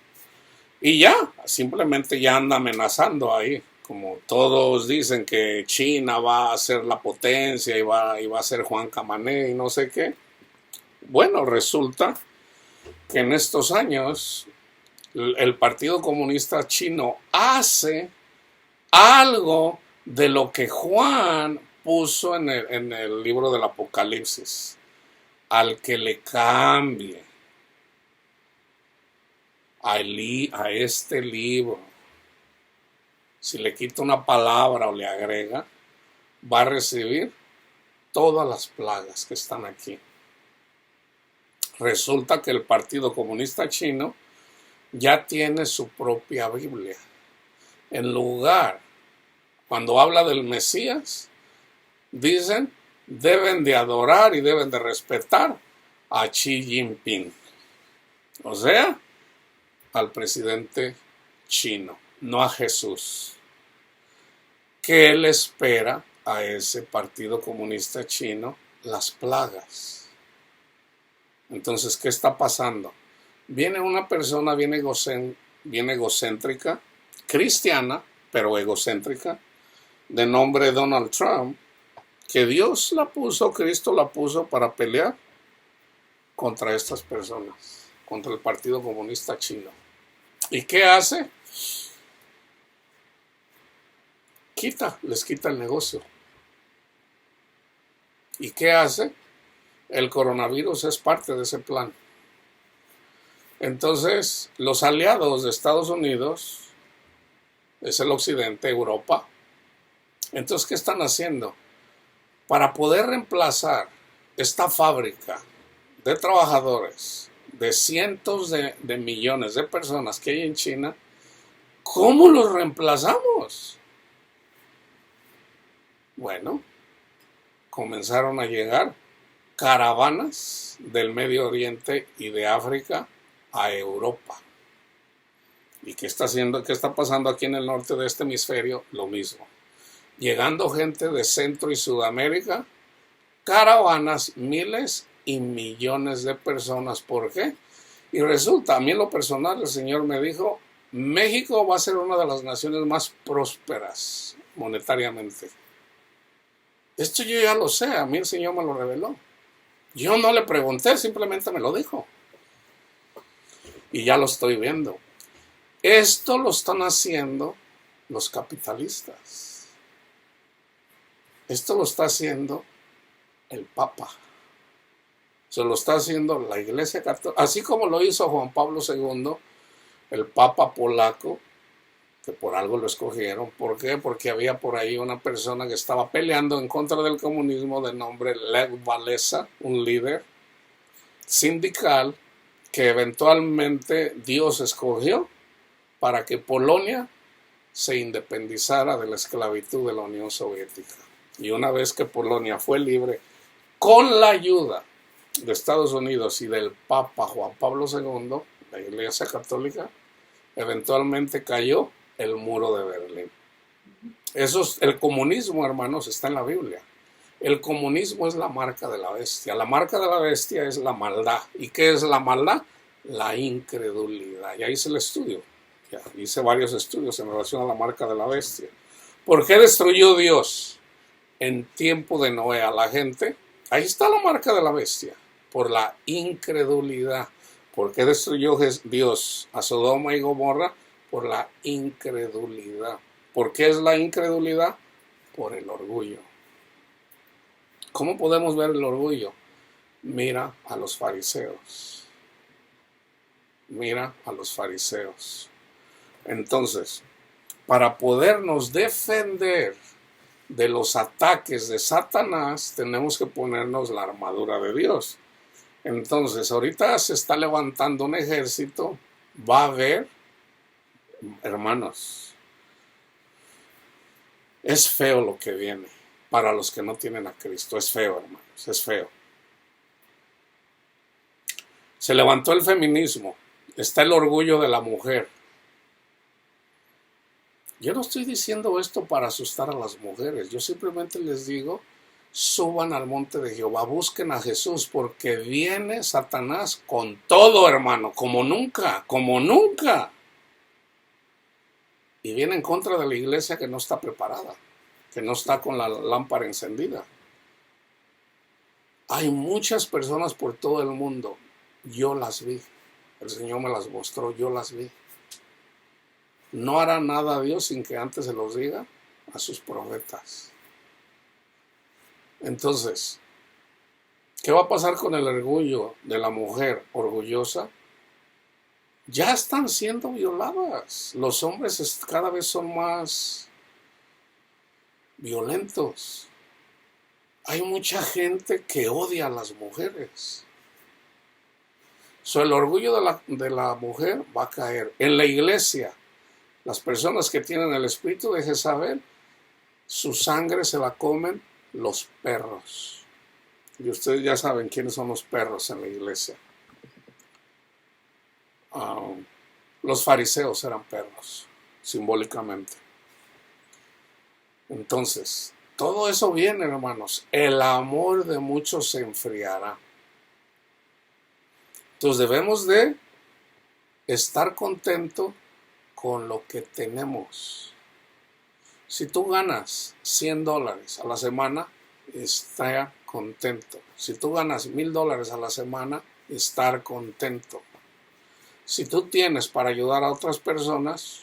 y ya simplemente ya anda amenazando ahí, como todos dicen que China va a ser la potencia y va a ser Juan Camané y no sé qué. Bueno, resulta que en estos años el Partido Comunista Chino hace algo de lo que Juan puso en el libro del Apocalipsis. Al que le cambie a este libro, si le quita una palabra o le agrega, va a recibir todas las plagas que están aquí. Resulta que el Partido Comunista Chino ya tiene su propia Biblia. En lugar, cuando habla del Mesías, deben de adorar y deben de respetar a Xi Jinping. O sea, al presidente chino, no a Jesús. ¿Qué le espera a ese partido comunista chino? Las plagas. Entonces, ¿qué está pasando? Viene una persona bien egocéntrica, cristiana, pero egocéntrica, de nombre Donald Trump, que Dios la puso, Cristo la puso para pelear contra estas personas, contra el Partido Comunista Chino. ¿Y qué hace? Les quita el negocio. ¿Y qué hace? El coronavirus es parte de ese plan. Entonces, los aliados de Estados Unidos, es el occidente, Europa. Entonces, ¿qué están haciendo? Para poder reemplazar esta fábrica de trabajadores, de cientos de millones de personas que hay en China, ¿cómo los reemplazamos? Bueno, comenzaron a llegar caravanas del Medio Oriente y de África a Europa. ¿Y qué está pasando aquí en el norte de este hemisferio? Lo mismo. Llegando gente de Centro y Sudamérica, caravanas, miles y millones de personas. ¿Por qué? Y resulta, a mí en lo personal, el Señor me dijo, México va a ser una de las naciones más prósperas monetariamente. Esto yo ya lo sé, a mí el Señor me lo reveló. Yo no le pregunté, simplemente me lo dijo. Y ya lo estoy viendo. Esto lo están haciendo los capitalistas. Esto lo está haciendo el Papa. Se lo está haciendo la Iglesia Católica. Así como lo hizo Juan Pablo II, el Papa polaco, que por algo lo escogieron. ¿Por qué? Porque había por ahí una persona que estaba peleando en contra del comunismo de nombre Lech Walesa, un líder sindical que eventualmente Dios escogió para que Polonia se independizara de la esclavitud de la Unión Soviética. Y una vez que Polonia fue libre, con la ayuda de Estados Unidos y del Papa Juan Pablo II, la Iglesia Católica, eventualmente cayó el muro de Berlín. El comunismo, hermanos, está en la Biblia. El comunismo es la marca de la bestia. La marca de la bestia es la maldad. ¿Y qué es la maldad? La incredulidad. Ya hice el estudio. Ya hice varios estudios en relación a la marca de la bestia. ¿Por qué destruyó Dios en tiempo de Noé a la gente? Ahí está la marca de la bestia. Por la incredulidad. ¿Por qué destruyó Dios a Sodoma y Gomorra? Por la incredulidad. ¿Por qué es la incredulidad? Por el orgullo. ¿Cómo podemos ver el orgullo? Mira a los fariseos. Mira a los fariseos. Entonces, para podernos defender de los ataques de Satanás, tenemos que ponernos la armadura de Dios. Entonces, ahorita se está levantando un ejército. Va a haber, hermanos, es feo lo que viene para los que no tienen a Cristo. Es feo, hermanos, es feo. Se levantó el feminismo. Está el orgullo de la mujer. Yo no estoy diciendo esto para asustar a las mujeres. Yo simplemente les digo, suban al monte de Jehová, busquen a Jesús, porque viene Satanás con todo, hermano, como nunca, como nunca. Y viene en contra de la iglesia que no está preparada, que no está con la lámpara encendida. Hay muchas personas por todo el mundo. Yo las vi. El Señor me las mostró, yo las vi. No hará nada a Dios sin que antes se los diga a sus profetas. Entonces, ¿qué va a pasar con el orgullo de la mujer orgullosa? Ya están siendo violadas. Los hombres cada vez son más violentos. Hay mucha gente que odia a las mujeres. El orgullo de la mujer va a caer. En la iglesia, las personas que tienen el espíritu de Jezabel, su sangre se la comen los perros. Y ustedes ya saben quiénes son los perros en la iglesia. ah, los fariseos eran perros, simbólicamente. Entonces, todo eso viene, hermanos. El amor de muchos se enfriará. Entonces debemos de estar contentos con lo que tenemos. Si tú ganas $100 a la semana, está contento. Si tú ganas $1,000 a la semana, estar contento. Si tú tienes para ayudar a otras personas,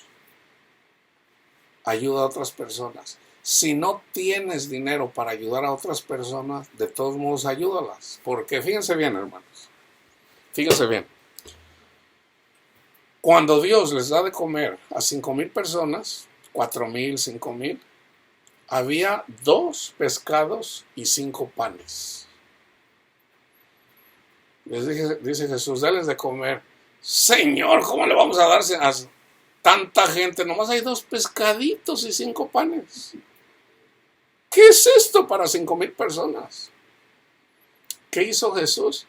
ayuda a otras personas. Si no tienes dinero para ayudar a otras personas, de todos modos ayúdalas. Porque fíjense bien, hermanos. Fíjense bien. Cuando Dios les da de comer a 5,000 personas, 4,000, 5,000, había 2 pescados y 5 panes. Dice Jesús, denles de comer. Señor, ¿cómo le vamos a dar a tanta gente? Nomás hay 2 pescaditos y 5 panes. ¿Qué es esto para 5,000 personas? ¿Qué hizo Jesús?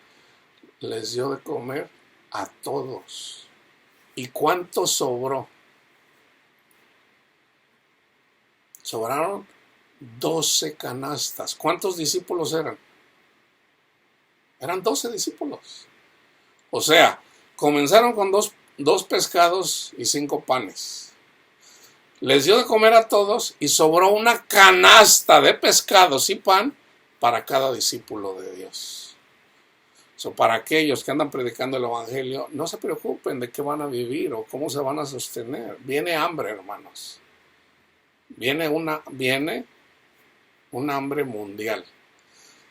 Les dio de comer a todos. ¿Y cuánto sobró? Sobraron 12 canastas. ¿Cuántos discípulos eran? Eran 12 discípulos. O sea, comenzaron con dos pescados y 5 panes. Les dio de comer a todos y sobró una canasta de pescados y pan para cada discípulo de Dios. Para aquellos que andan predicando el evangelio, no se preocupen de qué van a vivir o cómo se van a sostener. Viene hambre, hermanos. Viene un hambre mundial.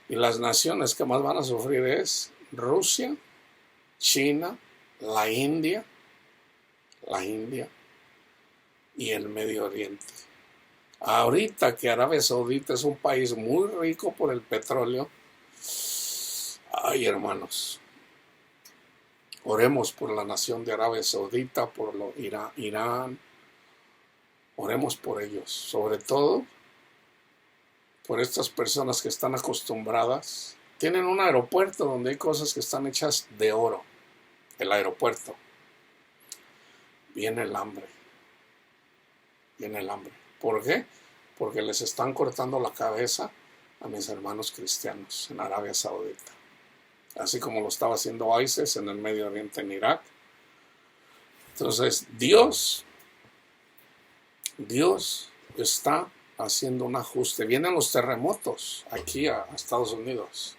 Y las naciones que más van a sufrir es Rusia, China, la India y el Medio Oriente. Ahorita que Arabia Saudita es un país muy rico por el petróleo, ay, hermanos, oremos por la nación de Arabia Saudita, por Irán, oremos por ellos, sobre todo por estas personas que están acostumbradas. Tienen un aeropuerto donde hay cosas que están hechas de oro, el aeropuerto. Viene el hambre. ¿Por qué? Porque les están cortando la cabeza a mis hermanos cristianos en Arabia Saudita. Así como lo estaba haciendo ISIS en el Medio Oriente, en Irak. Entonces, Dios está haciendo un ajuste. Vienen los terremotos aquí a Estados Unidos.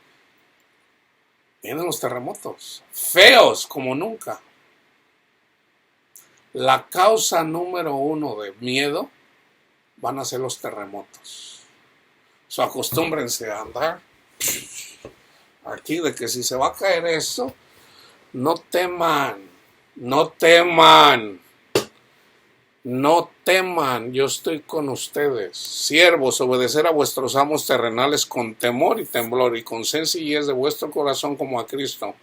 Vienen los terremotos, feos como nunca. La causa número 1 de miedo van a ser los terremotos. Acostúmbrense a andar aquí de que si se va a caer eso, no teman, yo estoy con ustedes. Siervos, obedecer a vuestros amos terrenales con temor y temblor y con sencillez de vuestro corazón como a Cristo,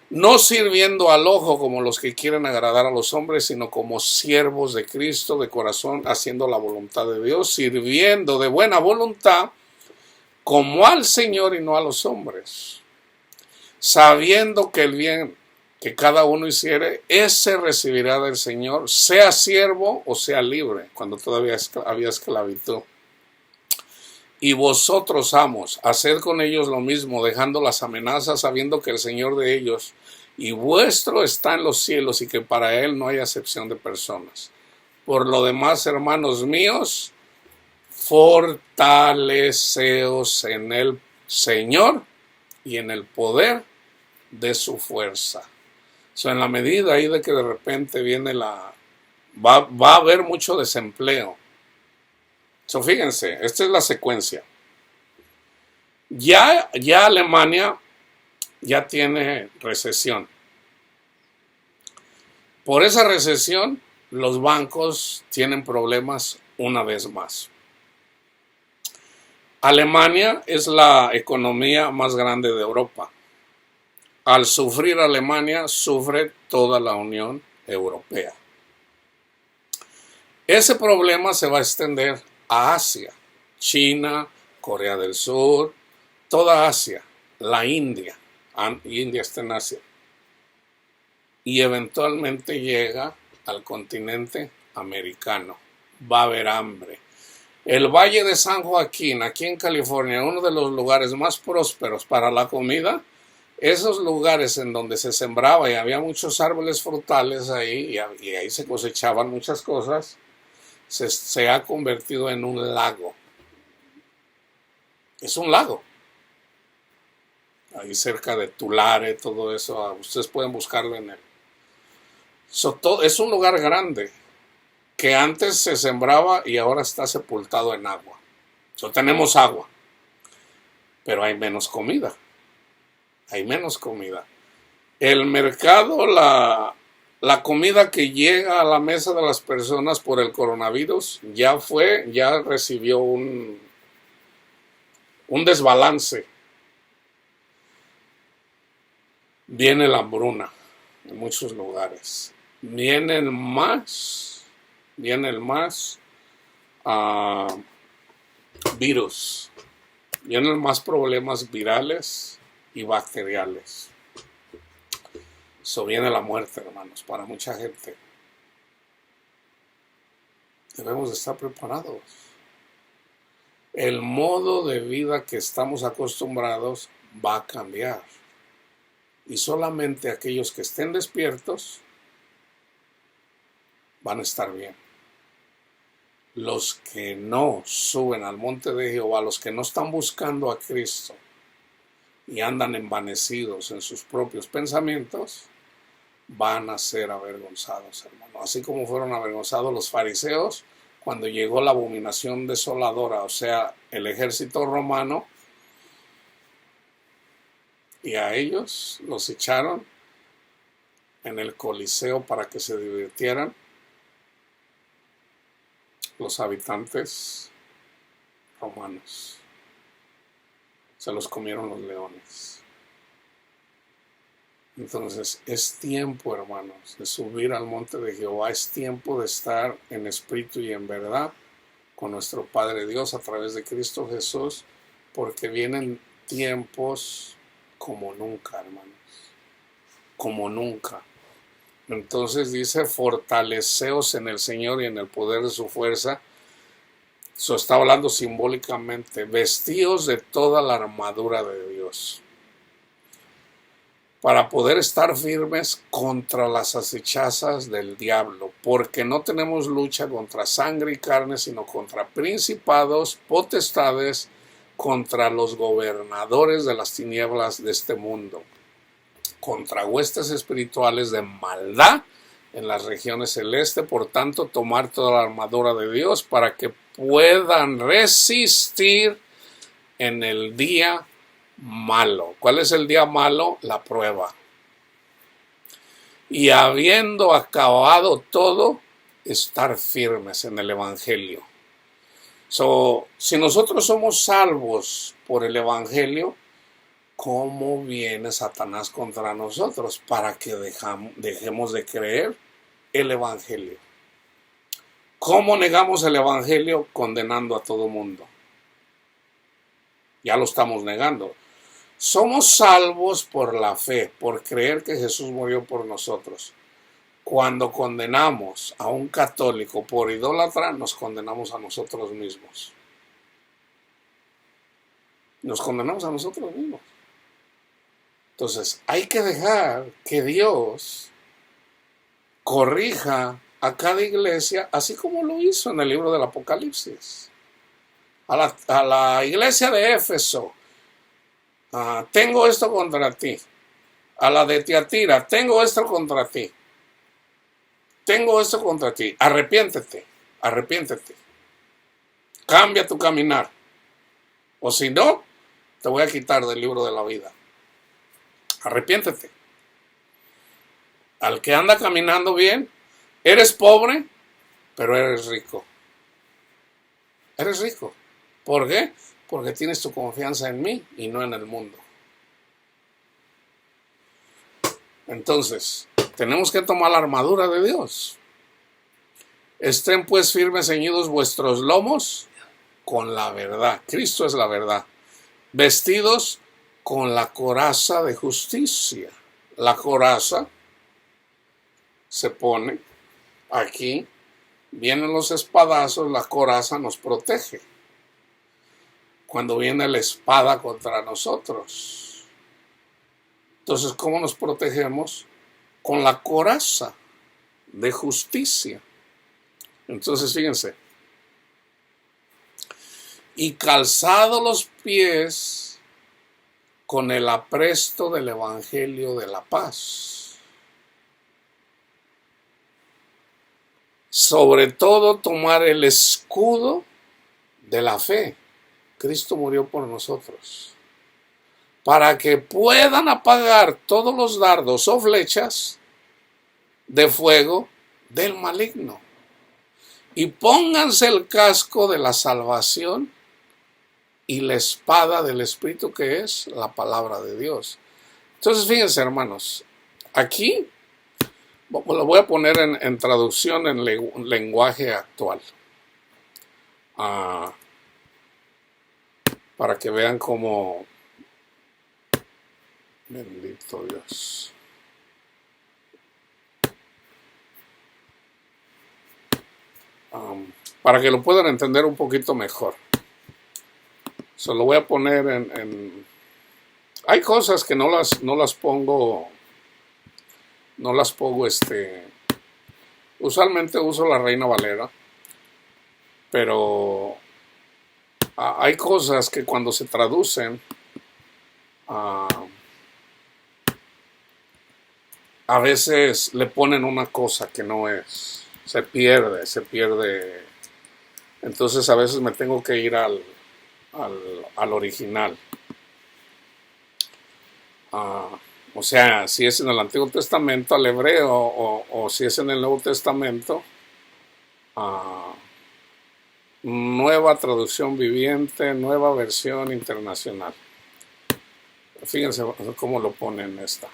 no sirviendo al ojo como los que quieren agradar a los hombres, sino como siervos de Cristo de corazón, haciendo la voluntad de Dios, sirviendo de buena voluntad como al Señor y no a los hombres, sabiendo que el bien que cada uno hiciere, ese recibirá del Señor, sea siervo o sea libre, cuando todavía había esclavitud. Y vosotros, amos, haced con ellos lo mismo, dejando las amenazas, sabiendo que el Señor de ellos y vuestro está en los cielos y que para Él no hay acepción de personas. Por lo demás, hermanos míos, fortaleceos en el Señor y en el poder de su fuerza. En la medida ahí de que de repente viene va a haber mucho desempleo. Fíjense, esta es la secuencia. Ya Alemania ya tiene recesión. Por esa recesión, los bancos tienen problemas una vez más. Alemania es la economía más grande de Europa. Al sufrir Alemania, sufre toda la Unión Europea. Ese problema se va a extender a Asia, China, Corea del Sur, toda Asia, la India. India está en Asia. y eventualmente llega al continente americano. Va a haber hambre. El Valle de San Joaquín, aquí en California, uno de los lugares más prósperos para la comida. Esos lugares en donde se sembraba y había muchos árboles frutales ahí, y ahí se cosechaban muchas cosas, se ha convertido en un lago. Es un lago. Ahí cerca de Tulare, todo eso, ustedes pueden buscarlo en él. Es un lugar grande que antes se sembraba y ahora está sepultado en agua. Tenemos agua, pero hay menos comida. Hay menos comida. El mercado, la comida que llega a la mesa de las personas por el coronavirus ya recibió un desbalance. Viene la hambruna en muchos lugares. Vienen más virus. Vienen más problemas virales y bacteriales. Eso viene la muerte, hermanos, para mucha gente. Debemos de estar preparados. El modo de vida que estamos acostumbrados va a cambiar. Y solamente aquellos que estén despiertos van a estar bien. Los que no suben al monte de Jehová, los que no están buscando a Cristo y andan envanecidos en sus propios pensamientos, van a ser avergonzados, hermano. Así como fueron avergonzados los fariseos cuando llegó la abominación desoladora, o sea, el ejército romano, y a ellos los echaron en el Coliseo para que se divirtieran los habitantes romanos. Se los comieron los leones. Entonces es tiempo, hermanos, de subir al monte de Jehová. Es tiempo de estar en espíritu y en verdad con nuestro Padre Dios a través de Cristo Jesús, porque vienen tiempos como nunca, hermanos, como nunca. Entonces dice, fortaleceos en el Señor y en el poder de su fuerza. Eso está hablando simbólicamente. Vestíos de toda la armadura de Dios, para poder estar firmes contra las acechazas del diablo, porque no tenemos lucha contra sangre y carne, sino contra principados, potestades, contra los gobernadores de las tinieblas de este mundo, contra huestes espirituales de maldad en las regiones celestes. Por tanto, tomar toda la armadura de Dios para que puedan resistir en el día malo. ¿Cuál es el día malo? La prueba. Y habiendo acabado todo, estar firmes en el Evangelio. Si nosotros somos salvos por el Evangelio, ¿cómo viene Satanás contra nosotros para que dejemos de creer el Evangelio? ¿Cómo negamos el Evangelio? Condenando a todo mundo. Ya lo estamos negando. Somos salvos por la fe, por creer que Jesús murió por nosotros. Cuando condenamos a un católico por idólatra, nos condenamos a nosotros mismos. Nos condenamos a nosotros mismos. Entonces, hay que dejar que Dios corrija a cada iglesia, así como lo hizo en el libro del Apocalipsis. A la iglesia de Éfeso, tengo esto contra ti. A la de Tiatira, tengo esto contra ti. Tengo esto contra ti. Arrepiéntete. Cambia tu caminar. O si no, te voy a quitar del libro de la vida. Arrepiéntete. Al que anda caminando bien, eres pobre, pero eres rico. Eres rico. ¿Por qué? Porque tienes tu confianza en mí y no en el mundo. Entonces, tenemos que tomar la armadura de Dios. Estén pues firmes, ceñidos vuestros lomos con la verdad. Cristo es la verdad. Vestidos con la coraza de justicia. La coraza se pone aquí, vienen los espadazos, la coraza nos protege. Cuando viene la espada contra nosotros. Entonces, ¿cómo nos protegemos? Con la coraza de justicia. Entonces, fíjense. Y calzado los pies con el apresto del evangelio de la paz. Sobre todo tomar el escudo de la fe. Cristo murió por nosotros. Para que puedan apagar todos los dardos o flechas de fuego del maligno. Y pónganse el casco de la salvación y la espada del Espíritu, que es la palabra de Dios. Entonces, fíjense, hermanos, aquí lo voy a poner en traducción en lenguaje actual. Para que vean cómo... Bendito Dios. Para que lo puedan entender un poquito mejor. Se lo voy a poner en... Hay cosas que no las pongo... Usualmente uso la Reina Valera. Pero... hay cosas que cuando se traducen... a veces le ponen una cosa que no es. Se pierde. Entonces a veces me tengo que ir al original. O sea, si es en el Antiguo Testamento, al hebreo, o si es en el Nuevo Testamento, nueva traducción viviente, nueva versión internacional. Fíjense cómo lo ponen esta.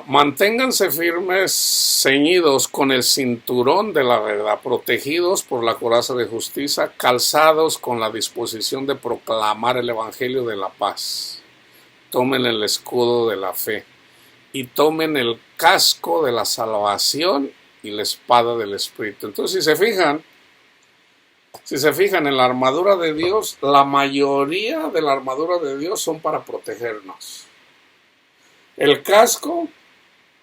Manténganse firmes, ceñidos con el cinturón de la verdad, protegidos por la coraza de justicia, calzados con la disposición de proclamar el evangelio de la paz. Tomen el escudo de la fe y tomen el casco de la salvación y la espada del Espíritu. Entonces, si se fijan en la armadura de Dios, la mayoría de la armadura de Dios son para protegernos. El casco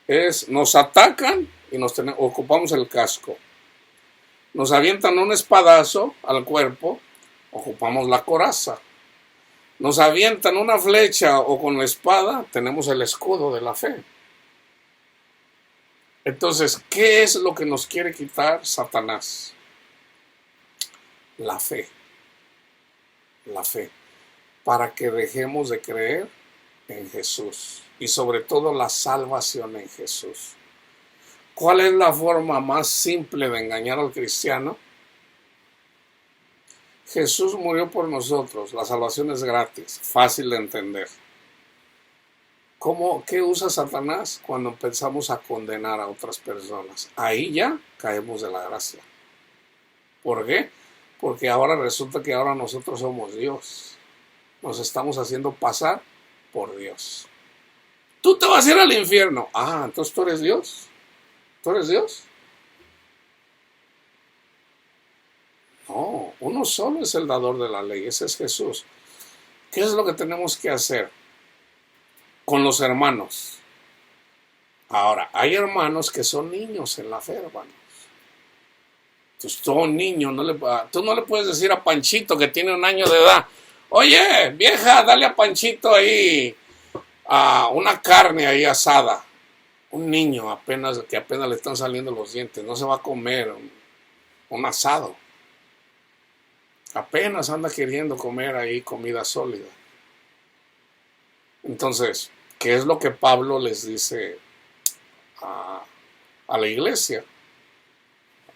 es, nos atacan y ocupamos el casco. Nos avientan un espadazo al cuerpo, ocupamos la coraza. Nos avientan una flecha o con la espada, tenemos el escudo de la fe. Entonces, ¿qué es lo que nos quiere quitar Satanás? La fe. La fe. Para que dejemos de creer en Jesús. Y sobre todo la salvación en Jesús. ¿Cuál es la forma más simple de engañar al cristiano? Jesús murió por nosotros. La salvación es gratis, fácil de entender. ¿Qué usa Satanás cuando empezamos a condenar a otras personas? Ahí ya caemos de la gracia. ¿Por qué? Porque ahora resulta que ahora nosotros somos Dios. Nos estamos haciendo pasar por Dios. Tú te vas a ir al infierno. Entonces tú eres Dios. ¿Tú eres Dios? No, uno solo es el dador de la ley. Ese es Jesús. ¿Qué es lo que tenemos que hacer con los hermanos? Ahora, hay hermanos que son niños en la fe, hermanos. Entonces, todo niño, tú no le puedes decir a Panchito que tiene 1 año de edad: oye, vieja, dale a Panchito ahí una carne ahí asada. Un niño que apenas le están saliendo los dientes, no se va a comer un asado. Apenas anda queriendo comer ahí comida sólida. Entonces, ¿qué es lo que Pablo les dice a la iglesia?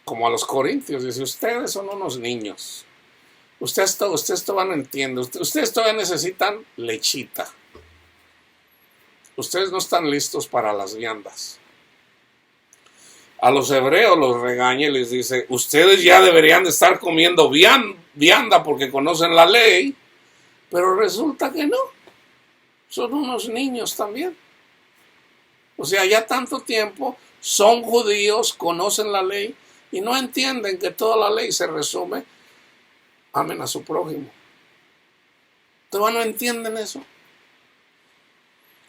Como a los corintios, dice: ustedes son unos niños. Ustedes todavía no entienden. Ustedes todavía necesitan lechita. Ustedes no están listos para las viandas. A los hebreos los regaña y les dice: ustedes ya deberían de estar comiendo vianda porque conocen la ley, pero resulta que no. Son unos niños también. O sea, ya tanto tiempo son judíos, conocen la ley y no entienden que toda la ley se resume: amen a su prójimo. Todavía no entienden eso.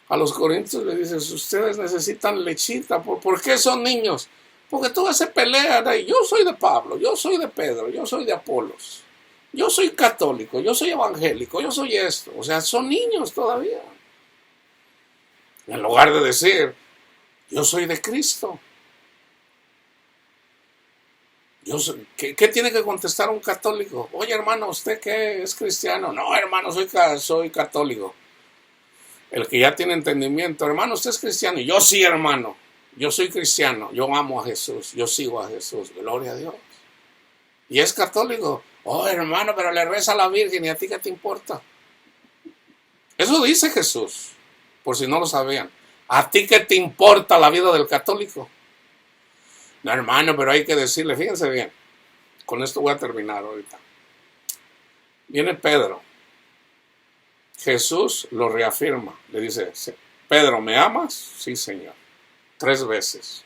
A los corintios le dices: ustedes necesitan lechita. ¿Por qué son niños? Porque todas se pelean ahí. Yo soy de Pablo, yo soy de Pedro, yo soy de Apolos, yo soy católico, yo soy evangélico, yo soy esto. O sea, son niños todavía. En lugar de decir: yo soy de Cristo. ¿Qué tiene que contestar un católico? Oye, hermano, ¿usted qué es cristiano? No, hermano, soy católico. El que ya tiene entendimiento: hermano, ¿usted es cristiano? Yo sí, hermano. Yo soy cristiano. Yo amo a Jesús. Yo sigo a Jesús. Gloria a Dios. Y es católico. Oh, hermano, pero le reza a la Virgen. ¿Y a ti qué te importa? Eso dice Jesús, por si no lo sabían. ¿A ti qué te importa la vida del católico? No, hermano, pero hay que decirle, fíjense bien, con esto voy a terminar ahorita. Viene Pedro, Jesús lo reafirma, le dice: Pedro, ¿me amas? Sí, Señor. 3 veces.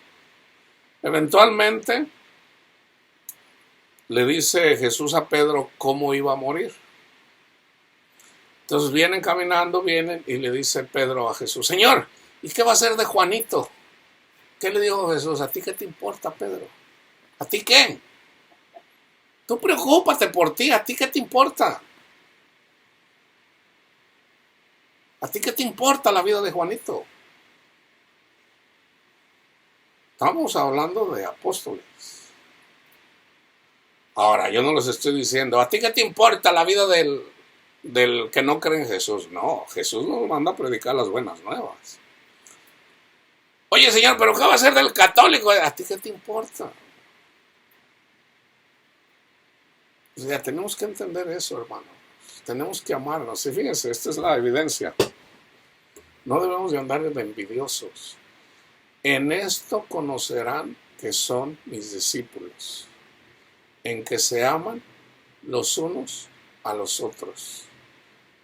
Eventualmente le dice Jesús a Pedro cómo iba a morir. Entonces vienen caminando, y le dice Pedro a Jesús: Señor, ¿y qué va a hacer de Juanito? ¿Qué le dijo Jesús? ¿A ti qué te importa, Pedro? ¿A ti qué? Tú preocúpate por ti. ¿A ti qué te importa? ¿A ti qué te importa la vida de Juanito? Estamos hablando de apóstoles. Ahora, yo no les estoy diciendo: ¿a ti qué te importa la vida del que no cree en Jesús? No, Jesús nos manda a predicar las buenas nuevas. Oye, Señor, ¿pero qué va a hacer del católico? ¿A ti qué te importa? O sea, tenemos que entender eso, hermano. Tenemos que amarnos. Y fíjense, esta es la evidencia. No debemos de andar de envidiosos. En esto conocerán que son mis discípulos, en que se aman los unos a los otros.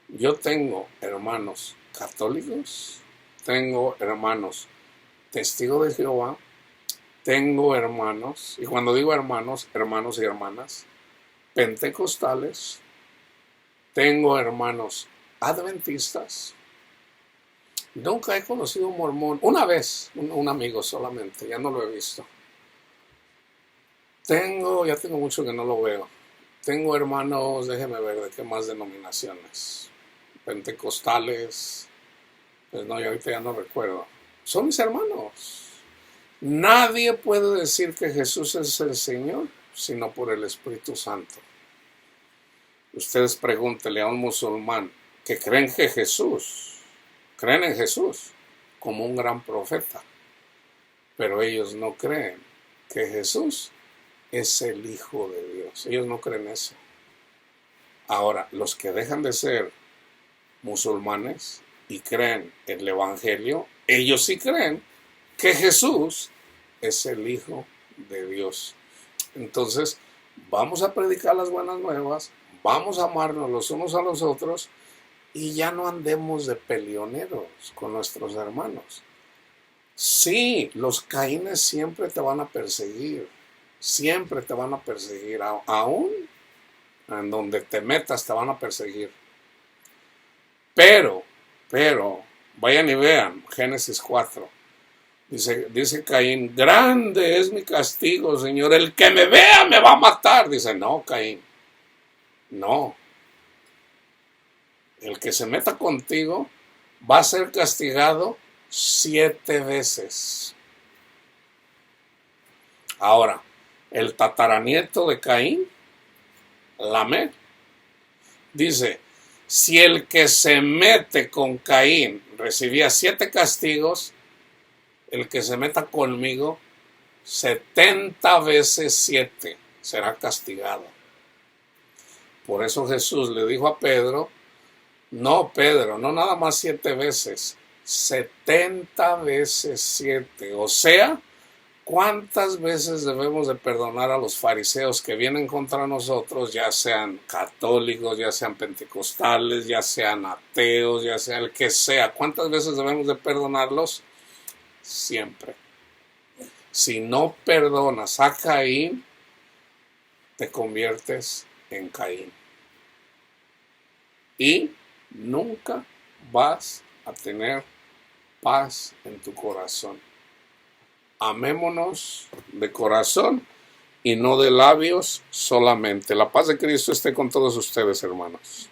Yo tengo hermanos católicos, tengo hermanos testigos de Jehová, tengo hermanos, y cuando digo hermanos, hermanos y hermanas, pentecostales, tengo hermanos adventistas. Nunca he conocido un mormón. Una vez, un amigo solamente, ya no lo he visto. Ya tengo mucho que no lo veo. Tengo hermanos, déjeme ver de qué más denominaciones. Pentecostales, pues no, yo ahorita ya no recuerdo. Son mis hermanos. Nadie puede decir que Jesús es el Señor sino por el Espíritu Santo. Ustedes pregúntenle a un musulmán que creen en Jesús como un gran profeta, pero ellos no creen que Jesús es el Hijo de Dios. Ellos no creen eso. Ahora, los que dejan de ser musulmanes y creen en el Evangelio, ellos sí creen que Jesús es el Hijo de Dios. Entonces, vamos a predicar las buenas nuevas, vamos a amarnos los unos a los otros y ya no andemos de peleoneros con nuestros hermanos. Sí, los caínes siempre te van a perseguir, aún en donde te metas te van a perseguir. Pero, vayan y vean Génesis 4. Dice Caín: grande es mi castigo, Señor, el que me vea me va a matar. Dice: no, Caín, no. El que se meta contigo va a ser castigado 7 veces. Ahora, el tataranieto de Caín, Lamec, dice: si el que se mete con Caín recibía 7 castigos, el que se meta conmigo 70 veces 7 será castigado. Por eso Jesús le dijo a Pedro: no, Pedro, no nada más 7 veces, 70 veces 7. O sea, ¿cuántas veces debemos de perdonar a los fariseos que vienen contra nosotros, ya sean católicos, ya sean pentecostales, ya sean ateos, ya sea el que sea? ¿Cuántas veces debemos de perdonarlos? siempre. Si no perdonas a Caín, te conviertes en Caín. Y nunca vas a tener paz en tu corazón. Amémonos de corazón y no de labios solamente. La paz de Cristo esté con todos ustedes, hermanos.